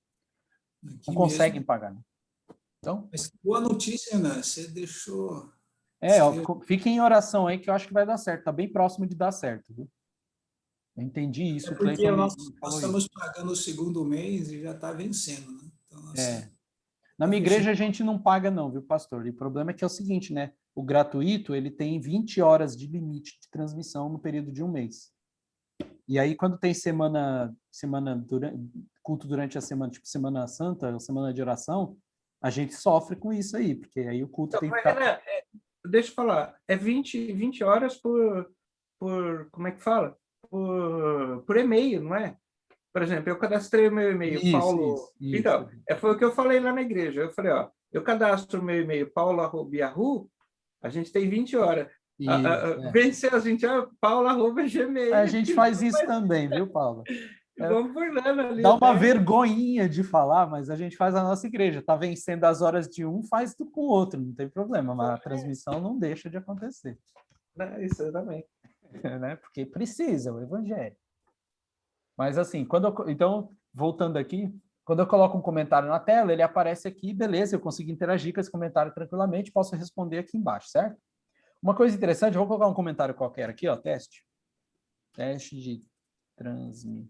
Não conseguem pagar, né? Então, mas boa notícia, Ana. Você deixou... fiquem em oração aí, que eu acho que vai dar certo. Tá bem próximo de dar certo, viu? Eu entendi isso. Porque nós estamos pagando o 2º mês e já está vencendo, né? Então, assim, na minha igreja a gente não paga não, viu, pastor? E o problema é que é o seguinte, né? O gratuito, ele tem 20 horas de limite de transmissão no período de um mês. E aí, quando tem culto durante a semana, tipo Semana Santa, Semana de Oração, a gente sofre com isso aí, porque aí o culto tem que ficar... deixa eu falar, 20 horas por como é que fala? Por e-mail, não é? Por exemplo, eu cadastrei o meu e-mail, Paulo... Isso. Então, foi o que eu falei lá na igreja. Eu falei, ó, eu cadastro o meu e-mail, paulo@yahoo, a gente tem 20 horas. Vencer as 20 horas, paulo@gmail. A gente faz isso também, viu, Paulo? Vamos burlando ali. Dá uma vergonhinha de falar, mas a gente faz a nossa igreja. Tá vencendo as horas de um, faz com o outro, não tem problema, mas a transmissão não deixa de acontecer. Isso também. Né? Porque precisa, o evangelho. Mas assim, então, voltando aqui, quando eu coloco um comentário na tela, ele aparece aqui, beleza, eu consigo interagir com esse comentário tranquilamente, posso responder aqui embaixo, certo? Uma coisa interessante, eu vou colocar um comentário qualquer aqui, ó, teste de transmissão.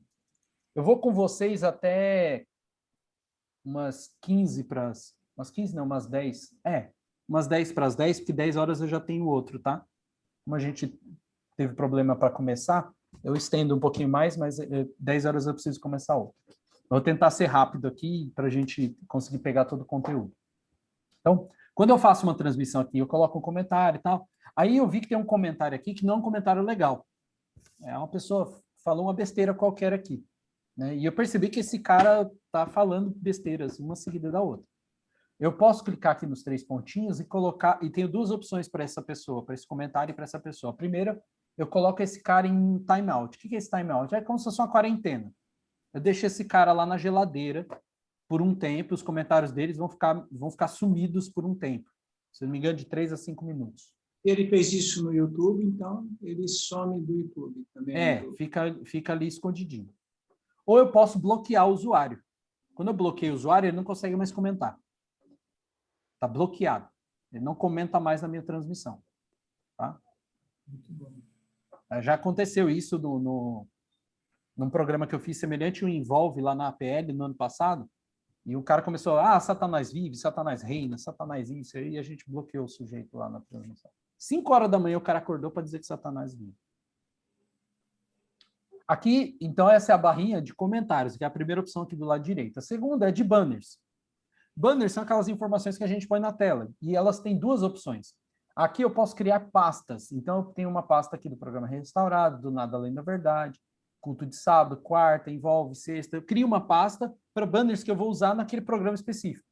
Eu vou com vocês até umas 15 para umas 15 não, umas 10. Umas 10 para as 10, porque 10 horas eu já tenho outro, tá? Como a gente teve problema para começar, eu estendo um pouquinho mais, mas 10 horas eu preciso começar outro. Vou tentar ser rápido aqui para a gente conseguir pegar todo o conteúdo. Então, quando eu faço uma transmissão aqui, eu coloco um comentário e tal. Aí eu vi que tem um comentário aqui que não é um comentário legal. Uma pessoa falou uma besteira qualquer aqui, né? E eu percebi que esse cara tá falando besteiras, uma seguida da outra. Eu posso clicar aqui nos 3 pontinhos e colocar, e tenho 2 opções para essa pessoa, para esse comentário e para essa pessoa. A primeira, eu coloco esse cara em timeout. O que é esse timeout? É como se fosse uma quarentena. Eu deixo esse cara lá na geladeira por um tempo, os comentários deles vão ficar sumidos por um tempo. Se não me engano, de 3 a 5 minutos. Ele fez isso no YouTube, então ele some do YouTube também. Fica ali escondidinho. Ou eu posso bloquear o usuário. Quando eu bloqueio o usuário, ele não consegue mais comentar. Está bloqueado. Ele não comenta mais na minha transmissão. Tá? Muito bom. Já aconteceu isso num programa que eu fiz semelhante ao Envolve lá na APL no ano passado. E o cara começou, Satanás vive, Satanás reina, Satanás isso, e a gente bloqueou o sujeito lá na transmissão. 5 horas da manhã o cara acordou para dizer que Satanás vive. Aqui, então, essa é a barrinha de comentários, que é a primeira opção aqui do lado direito. A segunda é de banners. Banners são aquelas informações que a gente põe na tela, e elas têm 2 opções. Aqui eu posso criar pastas. Então, eu tenho uma pasta aqui do programa Restaurado, do Nada Além da Verdade, culto de sábado, quarta, envolve, sexta. Eu crio uma pasta para banners que eu vou usar naquele programa específico.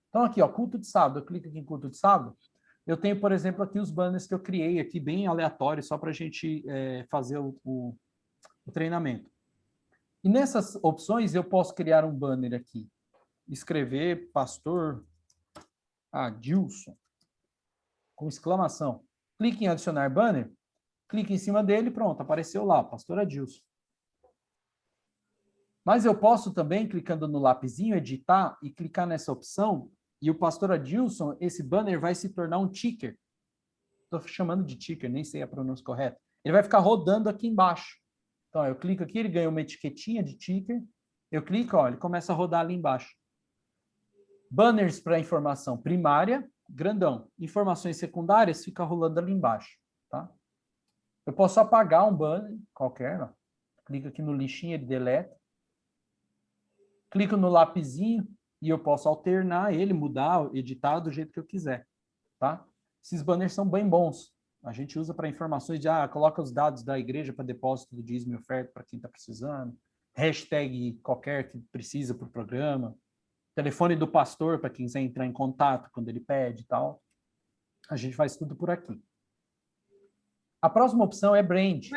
Então, aqui, ó, culto de sábado. Eu clico aqui em culto de sábado. Eu tenho, por exemplo, aqui os banners que eu criei aqui, bem aleatórios, só para a gente fazer o treinamento. E nessas opções, eu posso criar um banner aqui. Escrever pastor Adilson, com exclamação. Clique em adicionar banner, clique em cima dele, pronto, apareceu lá, pastor Adilson. Mas eu posso também, clicando no lapisinho, editar e clicar nessa opção, e o pastor Adilson, esse banner vai se tornar um ticker. Estou chamando de ticker, nem sei a pronúncia correta. Ele vai ficar rodando aqui embaixo. Então, eu clico aqui, ele ganha uma etiquetinha de ticker. Eu clico, ó, ele começa a rodar ali embaixo. Banners para informação primária, grandão. Informações secundárias, fica rolando ali embaixo. Tá? Eu posso apagar um banner qualquer. Ó. Clico aqui no lixinho, ele deleta. Clico no lapisinho e eu posso alternar ele, mudar, editar do jeito que eu quiser. Tá? Esses banners são bem bons. A gente usa para informações de, coloca os dados da igreja para depósito do dízimo e oferta para quem está precisando. Hashtag qualquer que precisa para o programa. Telefone do pastor para quem quiser entrar em contato quando ele pede e tal. A gente faz tudo por aqui. A próxima opção é brand.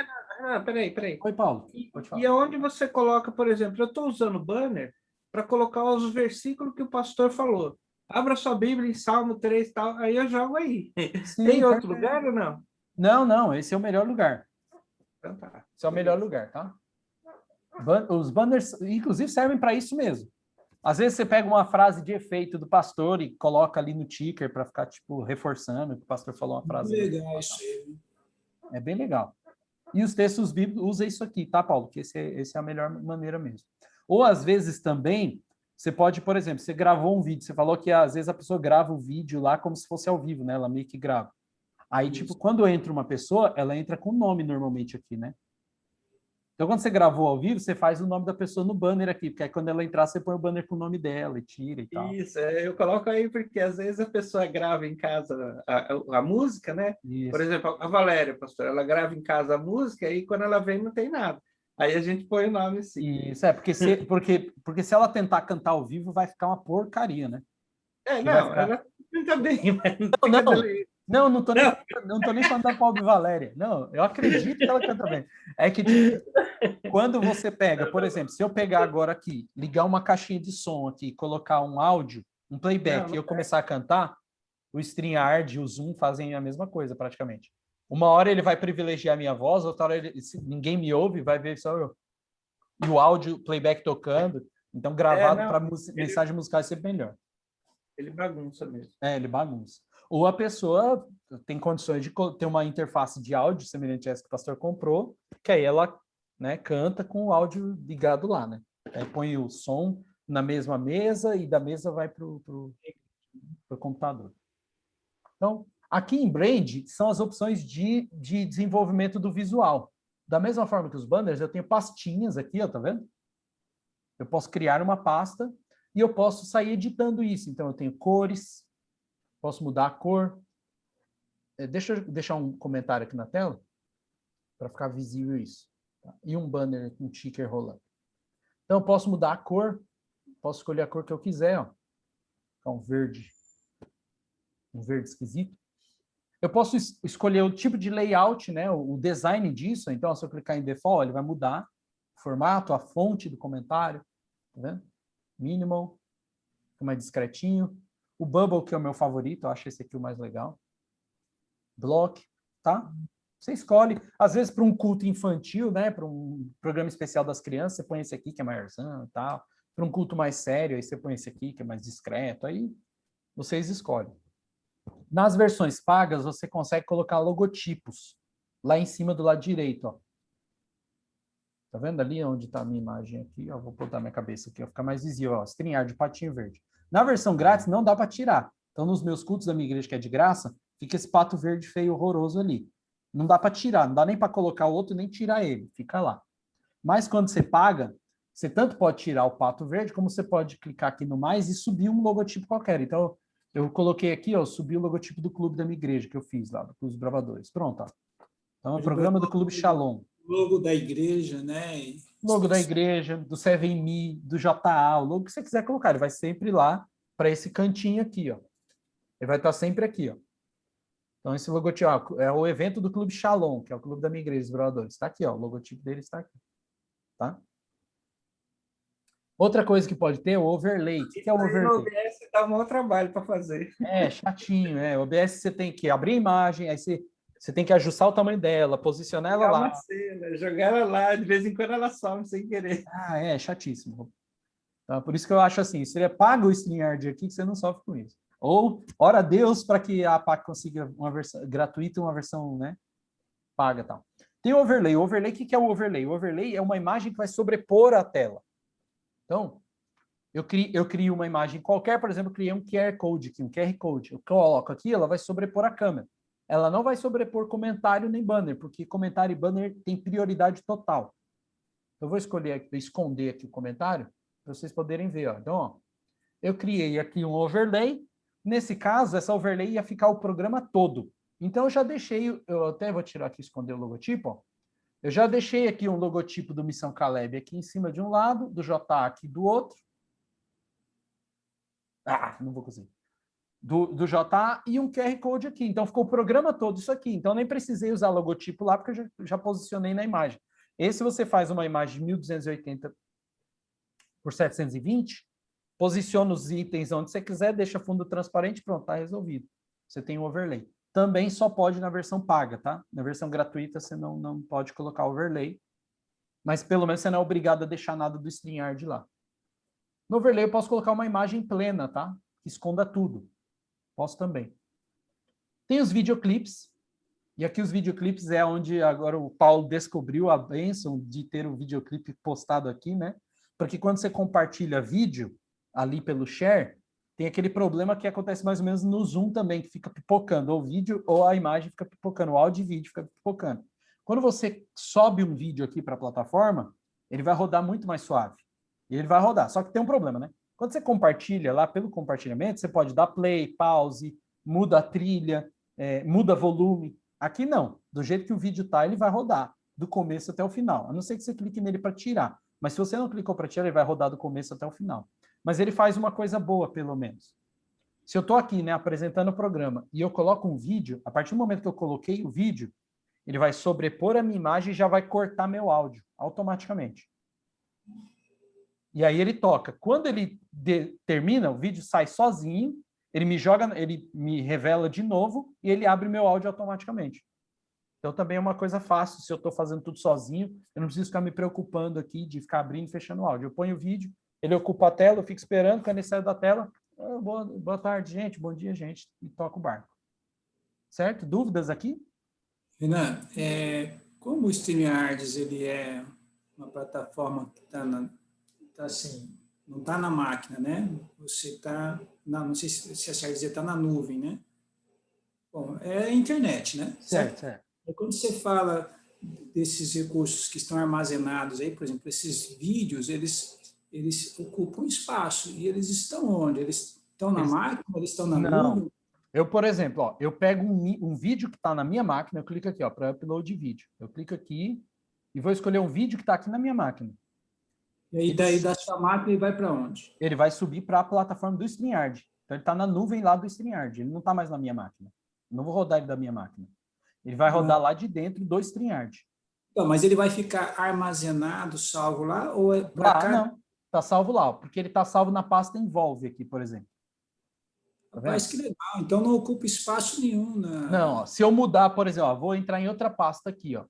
Peraí. Oi, Paulo. Pode falar. E aonde você coloca, por exemplo, eu estou usando banner para colocar os versículos que o pastor falou. Abra sua Bíblia em Salmo 3 e tal, aí eu jogo aí. Sim, tem outro lugar ou não? Não, esse é o melhor lugar. Então tá. Esse é o melhor lugar, tá? Os banners, inclusive, servem para isso mesmo. Às vezes você pega uma frase de efeito do pastor e coloca ali no ticker para ficar, tipo, reforçando que o pastor falou uma frase. Muito legal isso aí. É bem legal. E os textos bíblicos usam isso aqui, tá, Paulo? Que esse é a melhor maneira mesmo. Ou, às vezes, também, você pode, por exemplo, você gravou um vídeo, você falou que, às vezes, a pessoa grava o vídeo lá como se fosse ao vivo, né? Ela meio que grava. Aí, tipo, quando entra uma pessoa, ela entra com o nome normalmente aqui, né? Então, quando você gravou ao vivo, você faz o nome da pessoa no banner aqui, porque aí quando ela entrar, você põe o banner com o nome dela e tira e tal. Isso, eu coloco aí porque às vezes a pessoa grava em casa a música, né? Isso. Por exemplo, a Valéria, pastor, ela grava em casa a música e quando ela vem não tem nada. Aí a gente põe o nome assim. Isso, porque se ela tentar cantar ao vivo, vai ficar uma porcaria, né? Que vai Não, ficar... ela canta bem, mas não Não, fica dele. não tô nem falando da pobre Valéria. Não, eu acredito que ela canta bem. É que tipo, quando você pega, por exemplo, se eu pegar agora aqui, ligar uma caixinha de som aqui, colocar um áudio, um playback, e eu começar a cantar, o StreamYard e o Zoom fazem a mesma coisa, praticamente. Uma hora ele vai privilegiar a minha voz, outra hora se ninguém me ouve, vai ver só eu. E o áudio, playback tocando. Então, gravado para mensagem musical é sempre melhor. Ele bagunça mesmo. Ele bagunça. Ou a pessoa tem condições de ter uma interface de áudio, semelhante a essa que o pastor comprou, que aí ela, né, canta com o áudio ligado lá, né? Aí põe o som na mesma mesa e da mesa vai para o computador. Então, aqui em Brand são as opções de desenvolvimento do visual. Da mesma forma que os banners, eu tenho pastinhas aqui, ó, tá vendo? Eu posso criar uma pasta e eu posso sair editando isso. Então, eu tenho cores, posso mudar a cor. Deixa eu deixar um comentário aqui na tela para ficar visível isso. Tá? E um banner com um ticker rolando. Então, eu posso mudar a cor, posso escolher a cor que eu quiser, ó. Um verde esquisito. Eu posso escolher o tipo de layout, né, o design disso. Então, se eu clicar em default, ele vai mudar o formato, a fonte do comentário. Tá vendo? Minimal, mais discretinho. O Bubble, que é o meu favorito, eu acho esse aqui o mais legal. Block, tá? Você escolhe. Às vezes, para um culto infantil, né, para um programa especial das crianças, você põe esse aqui, que é maiorzão e tal. Para um culto mais sério, aí você põe esse aqui, que é mais discreto. Aí vocês escolhem. Nas versões pagas, você consegue colocar logotipos lá em cima do lado direito, ó. Tá vendo ali onde está a minha imagem aqui? Ó, vou botar minha cabeça aqui, ó, ficar mais visível, ó. StreamYard de patinho verde. Na versão grátis, não dá para tirar. Então, nos meus cultos da minha igreja, que é de graça, fica esse pato verde feio, horroroso ali. Não dá para tirar, não dá nem para colocar o outro, nem tirar ele. Fica lá. Mas quando você paga, você tanto pode tirar o pato verde, como você pode clicar aqui no mais e subir um logotipo qualquer. Então, eu coloquei aqui, ó, subi o logotipo do clube da minha igreja, que eu fiz lá, dos bravadores. Pronto, ó. Então, é o programa do Clube Shalom. Logo da igreja, né? Logo da igreja, do 7Me, do JA, o logo que você quiser colocar. Ele vai sempre lá para esse cantinho aqui, ó. Ele vai estar sempre aqui, ó. Então, esse logotipo ó, é o evento do Clube Shalom, que é o clube da minha igreja, dos bravadores. Está aqui, ó. O logotipo dele está aqui. Tá? Outra coisa que pode ter é o overlay. O que é o overlay? No OBS dá um maior trabalho para fazer. Chatinho, O OBS você tem que abrir a imagem, aí você tem que ajustar o tamanho dela, posicionar ela lá. Cena, jogar ela lá, de vez em quando ela some sem querer. Chatíssimo. Então, por isso que eu acho assim, seria paga o StreamYard aqui que você não sofre com isso. Ou, ora a Deus para que a APAC consiga uma versão gratuita e uma versão, né, paga e tal. Tem o overlay. O overlay, o que é o overlay? O overlay é uma imagem que vai sobrepor a tela. Então, eu crio uma imagem qualquer, por exemplo, eu criei um QR Code aqui, um QR Code. Eu coloco aqui, ela vai sobrepor a câmera. Ela não vai sobrepor comentário nem banner, porque comentário e banner tem prioridade total. Eu vou esconder aqui o comentário, para vocês poderem ver. Ó. Então, ó, eu criei aqui um overlay. Nesse caso, essa overlay ia ficar o programa todo. Então, eu já deixei, eu até vou tirar aqui, esconder o logotipo, ó. Eu já deixei aqui um logotipo do Missão Caleb aqui em cima de um lado, do JA aqui do outro. Não vou conseguir. Do JA e um QR Code aqui. Então, ficou o programa todo isso aqui. Então, nem precisei usar logotipo lá, porque eu já posicionei na imagem. Esse você faz uma imagem de 1280 por 720, posiciona os itens onde você quiser, deixa fundo transparente, pronto, está resolvido. Você tem um overlay. Também só pode na versão paga, tá? Na versão gratuita você não pode colocar overlay, mas pelo menos você não é obrigado a deixar nada do StreamYard lá. No overlay eu posso colocar uma imagem plena, tá? Que esconda tudo. Posso também. Tem os videoclips, e aqui os videoclips é onde agora o Paulo descobriu a bênção de ter o videoclipe postado aqui, né? Porque quando você compartilha vídeo ali pelo share, tem aquele problema que acontece mais ou menos no Zoom também, que fica pipocando, ou o vídeo ou a imagem fica pipocando, o áudio e vídeo fica pipocando. Quando você sobe um vídeo aqui para a plataforma, ele vai rodar muito mais suave. E ele vai rodar, só que tem um problema, né? Quando você compartilha lá pelo compartilhamento, você pode dar play, pause, muda a trilha, muda volume. Aqui não. Do jeito que o vídeo tá, ele vai rodar do começo até o final. A não ser que você clique nele para tirar. Mas se você não clicou para tirar, ele vai rodar do começo até o final. Mas ele faz uma coisa boa, pelo menos. Se eu estou aqui, né, apresentando o programa e eu coloco um vídeo, a partir do momento que eu coloquei o vídeo, ele vai sobrepor a minha imagem e já vai cortar meu áudio automaticamente. E aí ele toca. Quando ele termina, o vídeo sai sozinho, ele me joga, ele me revela de novo e ele abre meu áudio automaticamente. Então também é uma coisa fácil, se eu estou fazendo tudo sozinho, eu não preciso ficar me preocupando aqui de ficar abrindo e fechando o áudio. Eu ponho o vídeo, ele ocupa a tela, eu fico esperando, quando ele sai da tela, boa tarde, gente, bom dia, gente, e toca o barco. Certo? Dúvidas aqui? Renan, como o StreamYards ele é uma plataforma que está assim, não está na máquina, né? Você está, não sei se a senhora dizer, está na nuvem, né? Bom, é a internet, né? Certo. E quando você fala desses recursos que estão armazenados aí, por exemplo, esses vídeos, eles ocupam espaço. E eles estão onde? Eles estão na máquina? Eles estão na nuvem? Eu, por exemplo, ó, eu pego um vídeo que está na minha máquina, eu clico aqui para upload de vídeo. Eu clico aqui e vou escolher um vídeo que está aqui na minha máquina. E aí, daí da sua máquina, ele vai para onde? Ele vai subir para a plataforma do StreamYard. Então, ele está na nuvem lá do StreamYard. Ele não está mais na minha máquina. Eu não vou rodar ele da minha máquina. Ele vai rodar lá de dentro do StreamYard. Então, mas ele vai ficar armazenado, salvo lá? Ou é para cá? Não. Está salvo lá, porque ele está salvo na pasta Envolve aqui, por exemplo. Tá vendo? Mas que legal. Então, não ocupa espaço nenhum. Não, ó, se eu mudar, por exemplo, ó, vou entrar em outra pasta aqui, ó.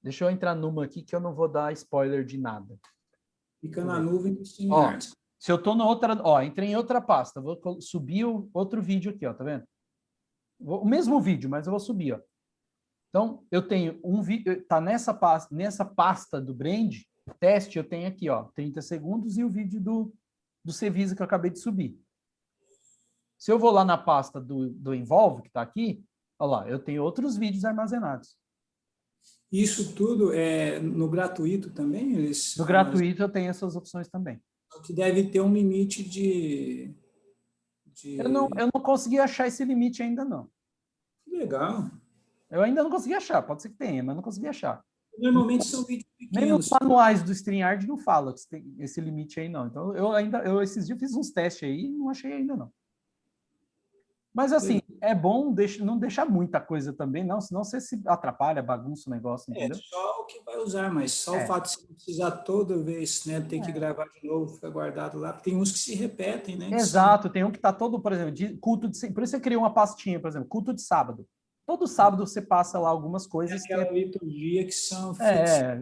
Deixa eu entrar numa aqui que eu não vou dar spoiler de nada. Fica na nuvem do StreamYard. Se eu estou na outra, ó, entrei em outra pasta, vou subir outro vídeo aqui, ó, tá vendo? O mesmo vídeo, mas eu vou subir, ó. Então, eu tenho um vídeo, tá nessa pasta do Brand, teste, eu tenho aqui, ó, 30 segundos e o vídeo do Cevisa que eu acabei de subir. Se eu vou lá na pasta do Envolve, que está aqui, olha lá, eu tenho outros vídeos armazenados. Isso tudo é no gratuito também? No gratuito eu tenho essas opções também. Que deve ter um limite de... Eu não consegui achar esse limite ainda, não. Que legal. Eu ainda não consegui achar, pode ser que tenha, mas não consegui achar. Normalmente são vídeos pequenos. Nem nos manuais do StreamYard não fala que tem esse limite aí, não. Então, eu esses dias fiz uns testes aí e não achei ainda, não. Mas, assim, é bom não deixar muita coisa também, não, senão você se atrapalha, bagunça o negócio, entendeu? É só o que vai usar, mas só o fato de você precisar toda vez, né, ter que gravar de novo, ficar guardado lá, porque tem uns que se repetem, né? Exato, tem um que está todo, por exemplo, de culto de... Por isso você cria uma pastinha, por exemplo, culto de sábado. Todo sábado você passa lá algumas coisas. Aquela liturgia que são...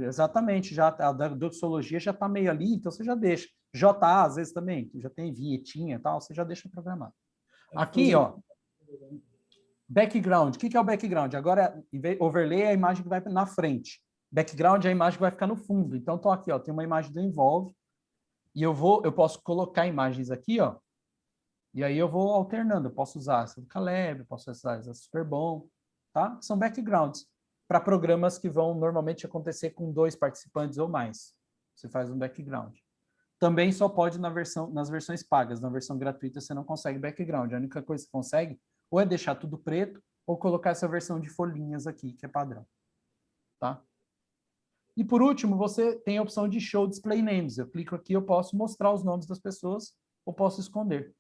Exatamente, já a da doxologia já está meio ali, então você já deixa. JA, às vezes também, já tem vinhetinha e tal, você já deixa programado. Aqui, ó, background. O que é o background? Agora, overlay é a imagem que vai na frente. Background é a imagem que vai ficar no fundo. Então, estou aqui, ó, tem uma imagem do Envolve, e eu posso colocar imagens aqui, ó, e aí eu vou alternando. Eu posso usar essa do Caleb, posso usar essa do Superbom, tá? São backgrounds para programas que vão normalmente acontecer com 2 participantes ou mais. Você faz um background. Também só pode nas versões pagas. Na versão gratuita você não consegue background. A única coisa que você consegue ou é deixar tudo preto ou colocar essa versão de folhinhas aqui, que é padrão. Tá? E por último, você tem a opção de Show Display Names. Eu clico aqui, eu posso mostrar os nomes das pessoas ou posso esconder.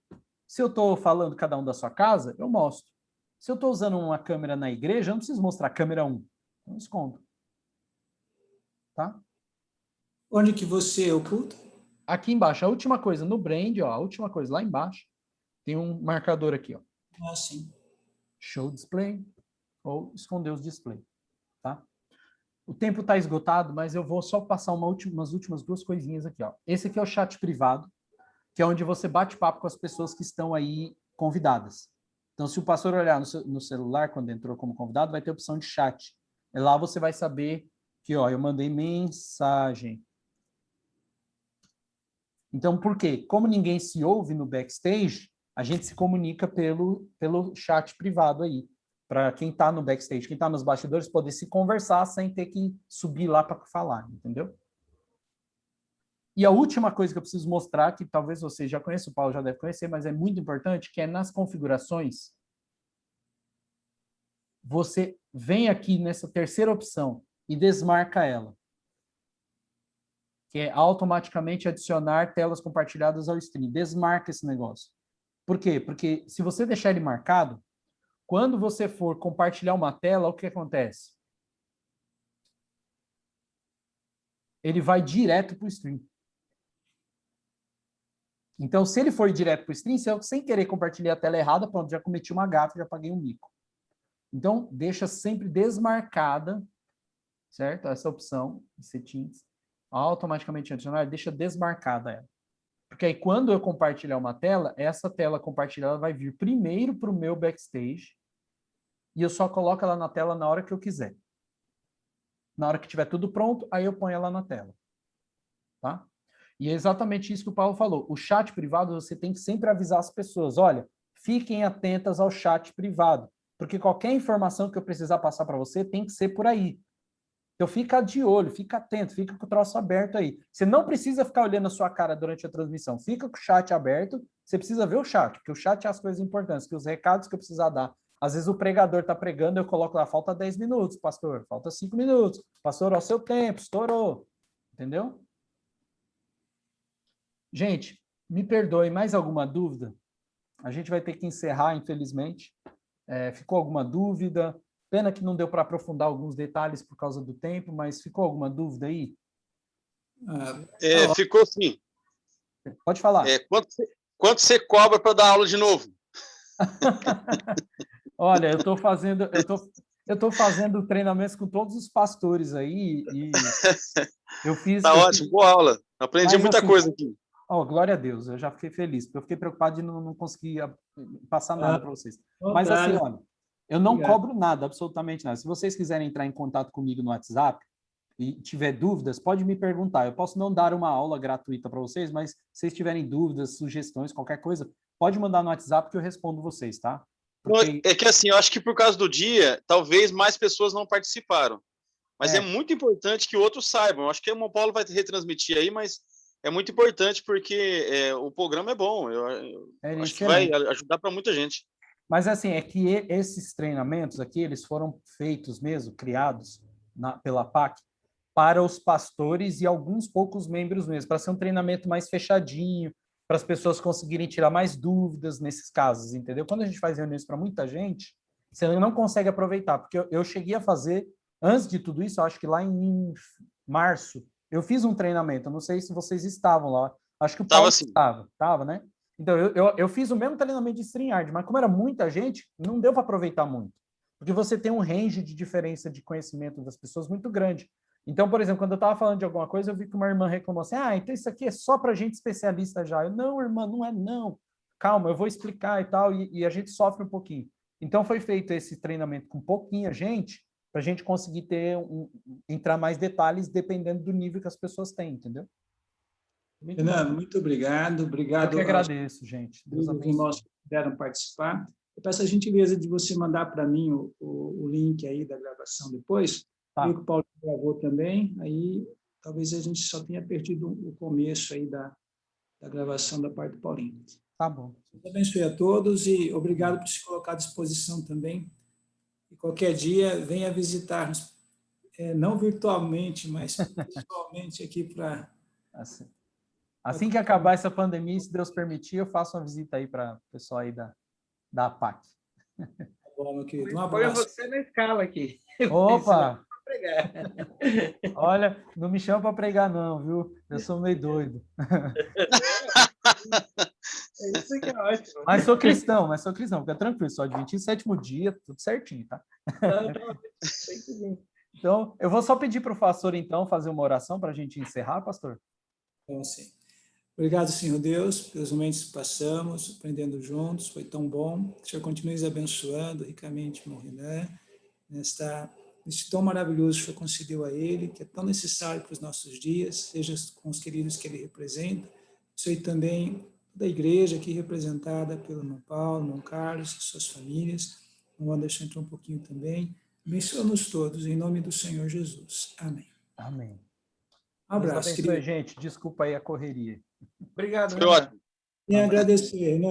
Se eu estou falando cada um da sua casa, eu mostro. Se eu estou usando uma câmera na igreja, eu não preciso mostrar a câmera 1. Eu escondo. Tá? Onde que você oculta? Aqui embaixo, a última coisa no Brand, ó, a última coisa lá embaixo, tem um marcador aqui, ó. Ah, sim. Show Display ou esconder os display, tá? O tempo está esgotado, mas eu vou só passar umas últimas 2 coisinhas aqui, ó. Esse aqui é o chat privado, que é onde você bate papo com as pessoas que estão aí convidadas. Então, se o pastor olhar no celular, quando entrou como convidado, vai ter a opção de chat. E lá você vai saber que, ó, eu mandei mensagem. Então, por quê? Como ninguém se ouve no backstage, a gente se comunica pelo chat privado aí. para quem está no backstage, quem está nos bastidores, poder se conversar sem ter que subir lá para falar, entendeu? E a última coisa que eu preciso mostrar, que talvez vocês já conheçam, o Paulo já deve conhecer, mas é muito importante, que é nas configurações, você vem aqui nessa terceira opção e desmarca ela, que é automaticamente adicionar telas compartilhadas ao stream. Desmarca esse negócio. Por quê? Porque se você deixar ele marcado, quando você for compartilhar uma tela, o que acontece? Ele vai direto para o stream. Então, se ele for direto para o stream, se eu sem querer compartilhar a tela errada, pronto, já cometi uma gafe, já paguei um mico. Então, deixa sempre desmarcada, certo? Essa opção, settings, automaticamente adicionar, deixa desmarcada ela. Porque aí, quando eu compartilhar uma tela, essa tela compartilhada vai vir primeiro para o meu backstage e eu só coloco ela na tela na hora que eu quiser. Na hora que tiver tudo pronto, aí eu ponho ela na tela. Tá? E é exatamente isso que o Paulo falou. O chat privado, você tem que sempre avisar as pessoas. Olha, fiquem atentas ao chat privado, porque qualquer informação que eu precisar passar para você tem que ser por aí. Então, fica de olho, fica atento, fica com o troço aberto aí. Você não precisa ficar olhando a sua cara durante a transmissão. Fica com o chat aberto, você precisa ver o chat, porque o chat é as coisas importantes, que os recados que eu precisar dar. Às vezes o pregador está pregando, eu coloco lá, falta 10 minutos, pastor, falta 5 minutos. Pastor, ao seu tempo, estourou. Entendeu? Gente, me perdoe, mais alguma dúvida? A gente vai ter que encerrar, infelizmente. Ficou alguma dúvida? Pena que não deu para aprofundar alguns detalhes por causa do tempo, mas ficou alguma dúvida aí? Ficou sim. Pode falar. Quanto você cobra para dar aula de novo? Olha, eu estou fazendo treinamentos com todos os pastores aí e eu fiz... Tá ótimo, boa aula. Aprendi muita coisa aqui. Oh, glória a Deus, eu já fiquei feliz, porque eu fiquei preocupado de não conseguir passar nada para vocês. Mas assim, olha, eu não cobro nada, absolutamente nada. Se vocês quiserem entrar em contato comigo no WhatsApp e tiver dúvidas, pode me perguntar. Eu posso não dar uma aula gratuita para vocês, mas se vocês tiverem dúvidas, sugestões, qualquer coisa, pode mandar no WhatsApp que eu respondo vocês, tá? Porque... É que assim, eu acho que por causa do dia, talvez mais pessoas não participaram. Mas é muito importante que outros saibam. Eu acho que o Paulo vai retransmitir aí, mas é muito importante porque o programa é bom. Eu acho que vai ajudar para muita gente. Mas, assim, é que esses treinamentos aqui, eles foram feitos mesmo, criados pela PAC, para os pastores e alguns poucos membros mesmo, para ser um treinamento mais fechadinho, para as pessoas conseguirem tirar mais dúvidas nesses casos, entendeu? Quando a gente faz reuniões para muita gente, você não consegue aproveitar, porque eu cheguei a fazer, antes de tudo isso, eu acho que lá em março, eu fiz um treinamento, eu não sei se vocês estavam lá, acho que o Paulo estava, né? Então, eu fiz o mesmo treinamento de StreamYard, mas como era muita gente, não deu para aproveitar muito. Porque você tem um range de diferença de conhecimento das pessoas muito grande. Então, por exemplo, quando eu estava falando de alguma coisa, eu vi que uma irmã reclamou assim, então isso aqui é só para gente especialista já. Eu, não, irmã, não é não. Calma, eu vou explicar e tal, e a gente sofre um pouquinho. Então, foi feito esse treinamento com pouquinha gente, para a gente conseguir entrar mais detalhes dependendo do nível que as pessoas têm, entendeu? Renan, muito obrigado. Obrigado. Eu que agradeço, gente. Deus abençoe. Os irmãos que puderam participar. Eu peço a gentileza de você mandar para mim o link aí da gravação depois. Tá. O Paulo gravou também. Aí talvez a gente só tenha perdido o começo aí da gravação da parte do Paulinho. Tá bom. Deus abençoe a todos e obrigado por se colocar à disposição também. E qualquer dia venha visitar-nos, não virtualmente, mas pessoalmente aqui para... Assim que acabar essa pandemia, se Deus permitir, eu faço uma visita aí para o pessoal aí da APAC. Bom, meu querido, um Põe abraço. você na escala aqui. Opa! Olha, não me chama para pregar não, viu? Eu sou meio doido. Isso que é ótimo. Mas sou cristão, fica tranquilo, só de 27º dia, tudo certinho, tá? Então, eu vou só pedir para o pastor, então, fazer uma oração para a gente encerrar, pastor. Então, sim. Obrigado, Senhor Deus, pelos momentos que passamos, aprendendo juntos, foi tão bom. Que o Senhor continue nos abençoando ricamente, irmão Renan, nesse dom maravilhoso que o Senhor concedeu a ele, que é tão necessário para os nossos dias, seja com os queridos que ele representa, e também da igreja aqui representada pelo irmão Paulo, irmão Carlos e suas famílias, O Anderson entrou um pouquinho também. Abençoa-nos todos, em nome do Senhor Jesus. Amém. Amém. Um abraço, Deus abençoe, gente. Desculpa aí a correria. Obrigado. Foi ótimo. Queria agradecer, né?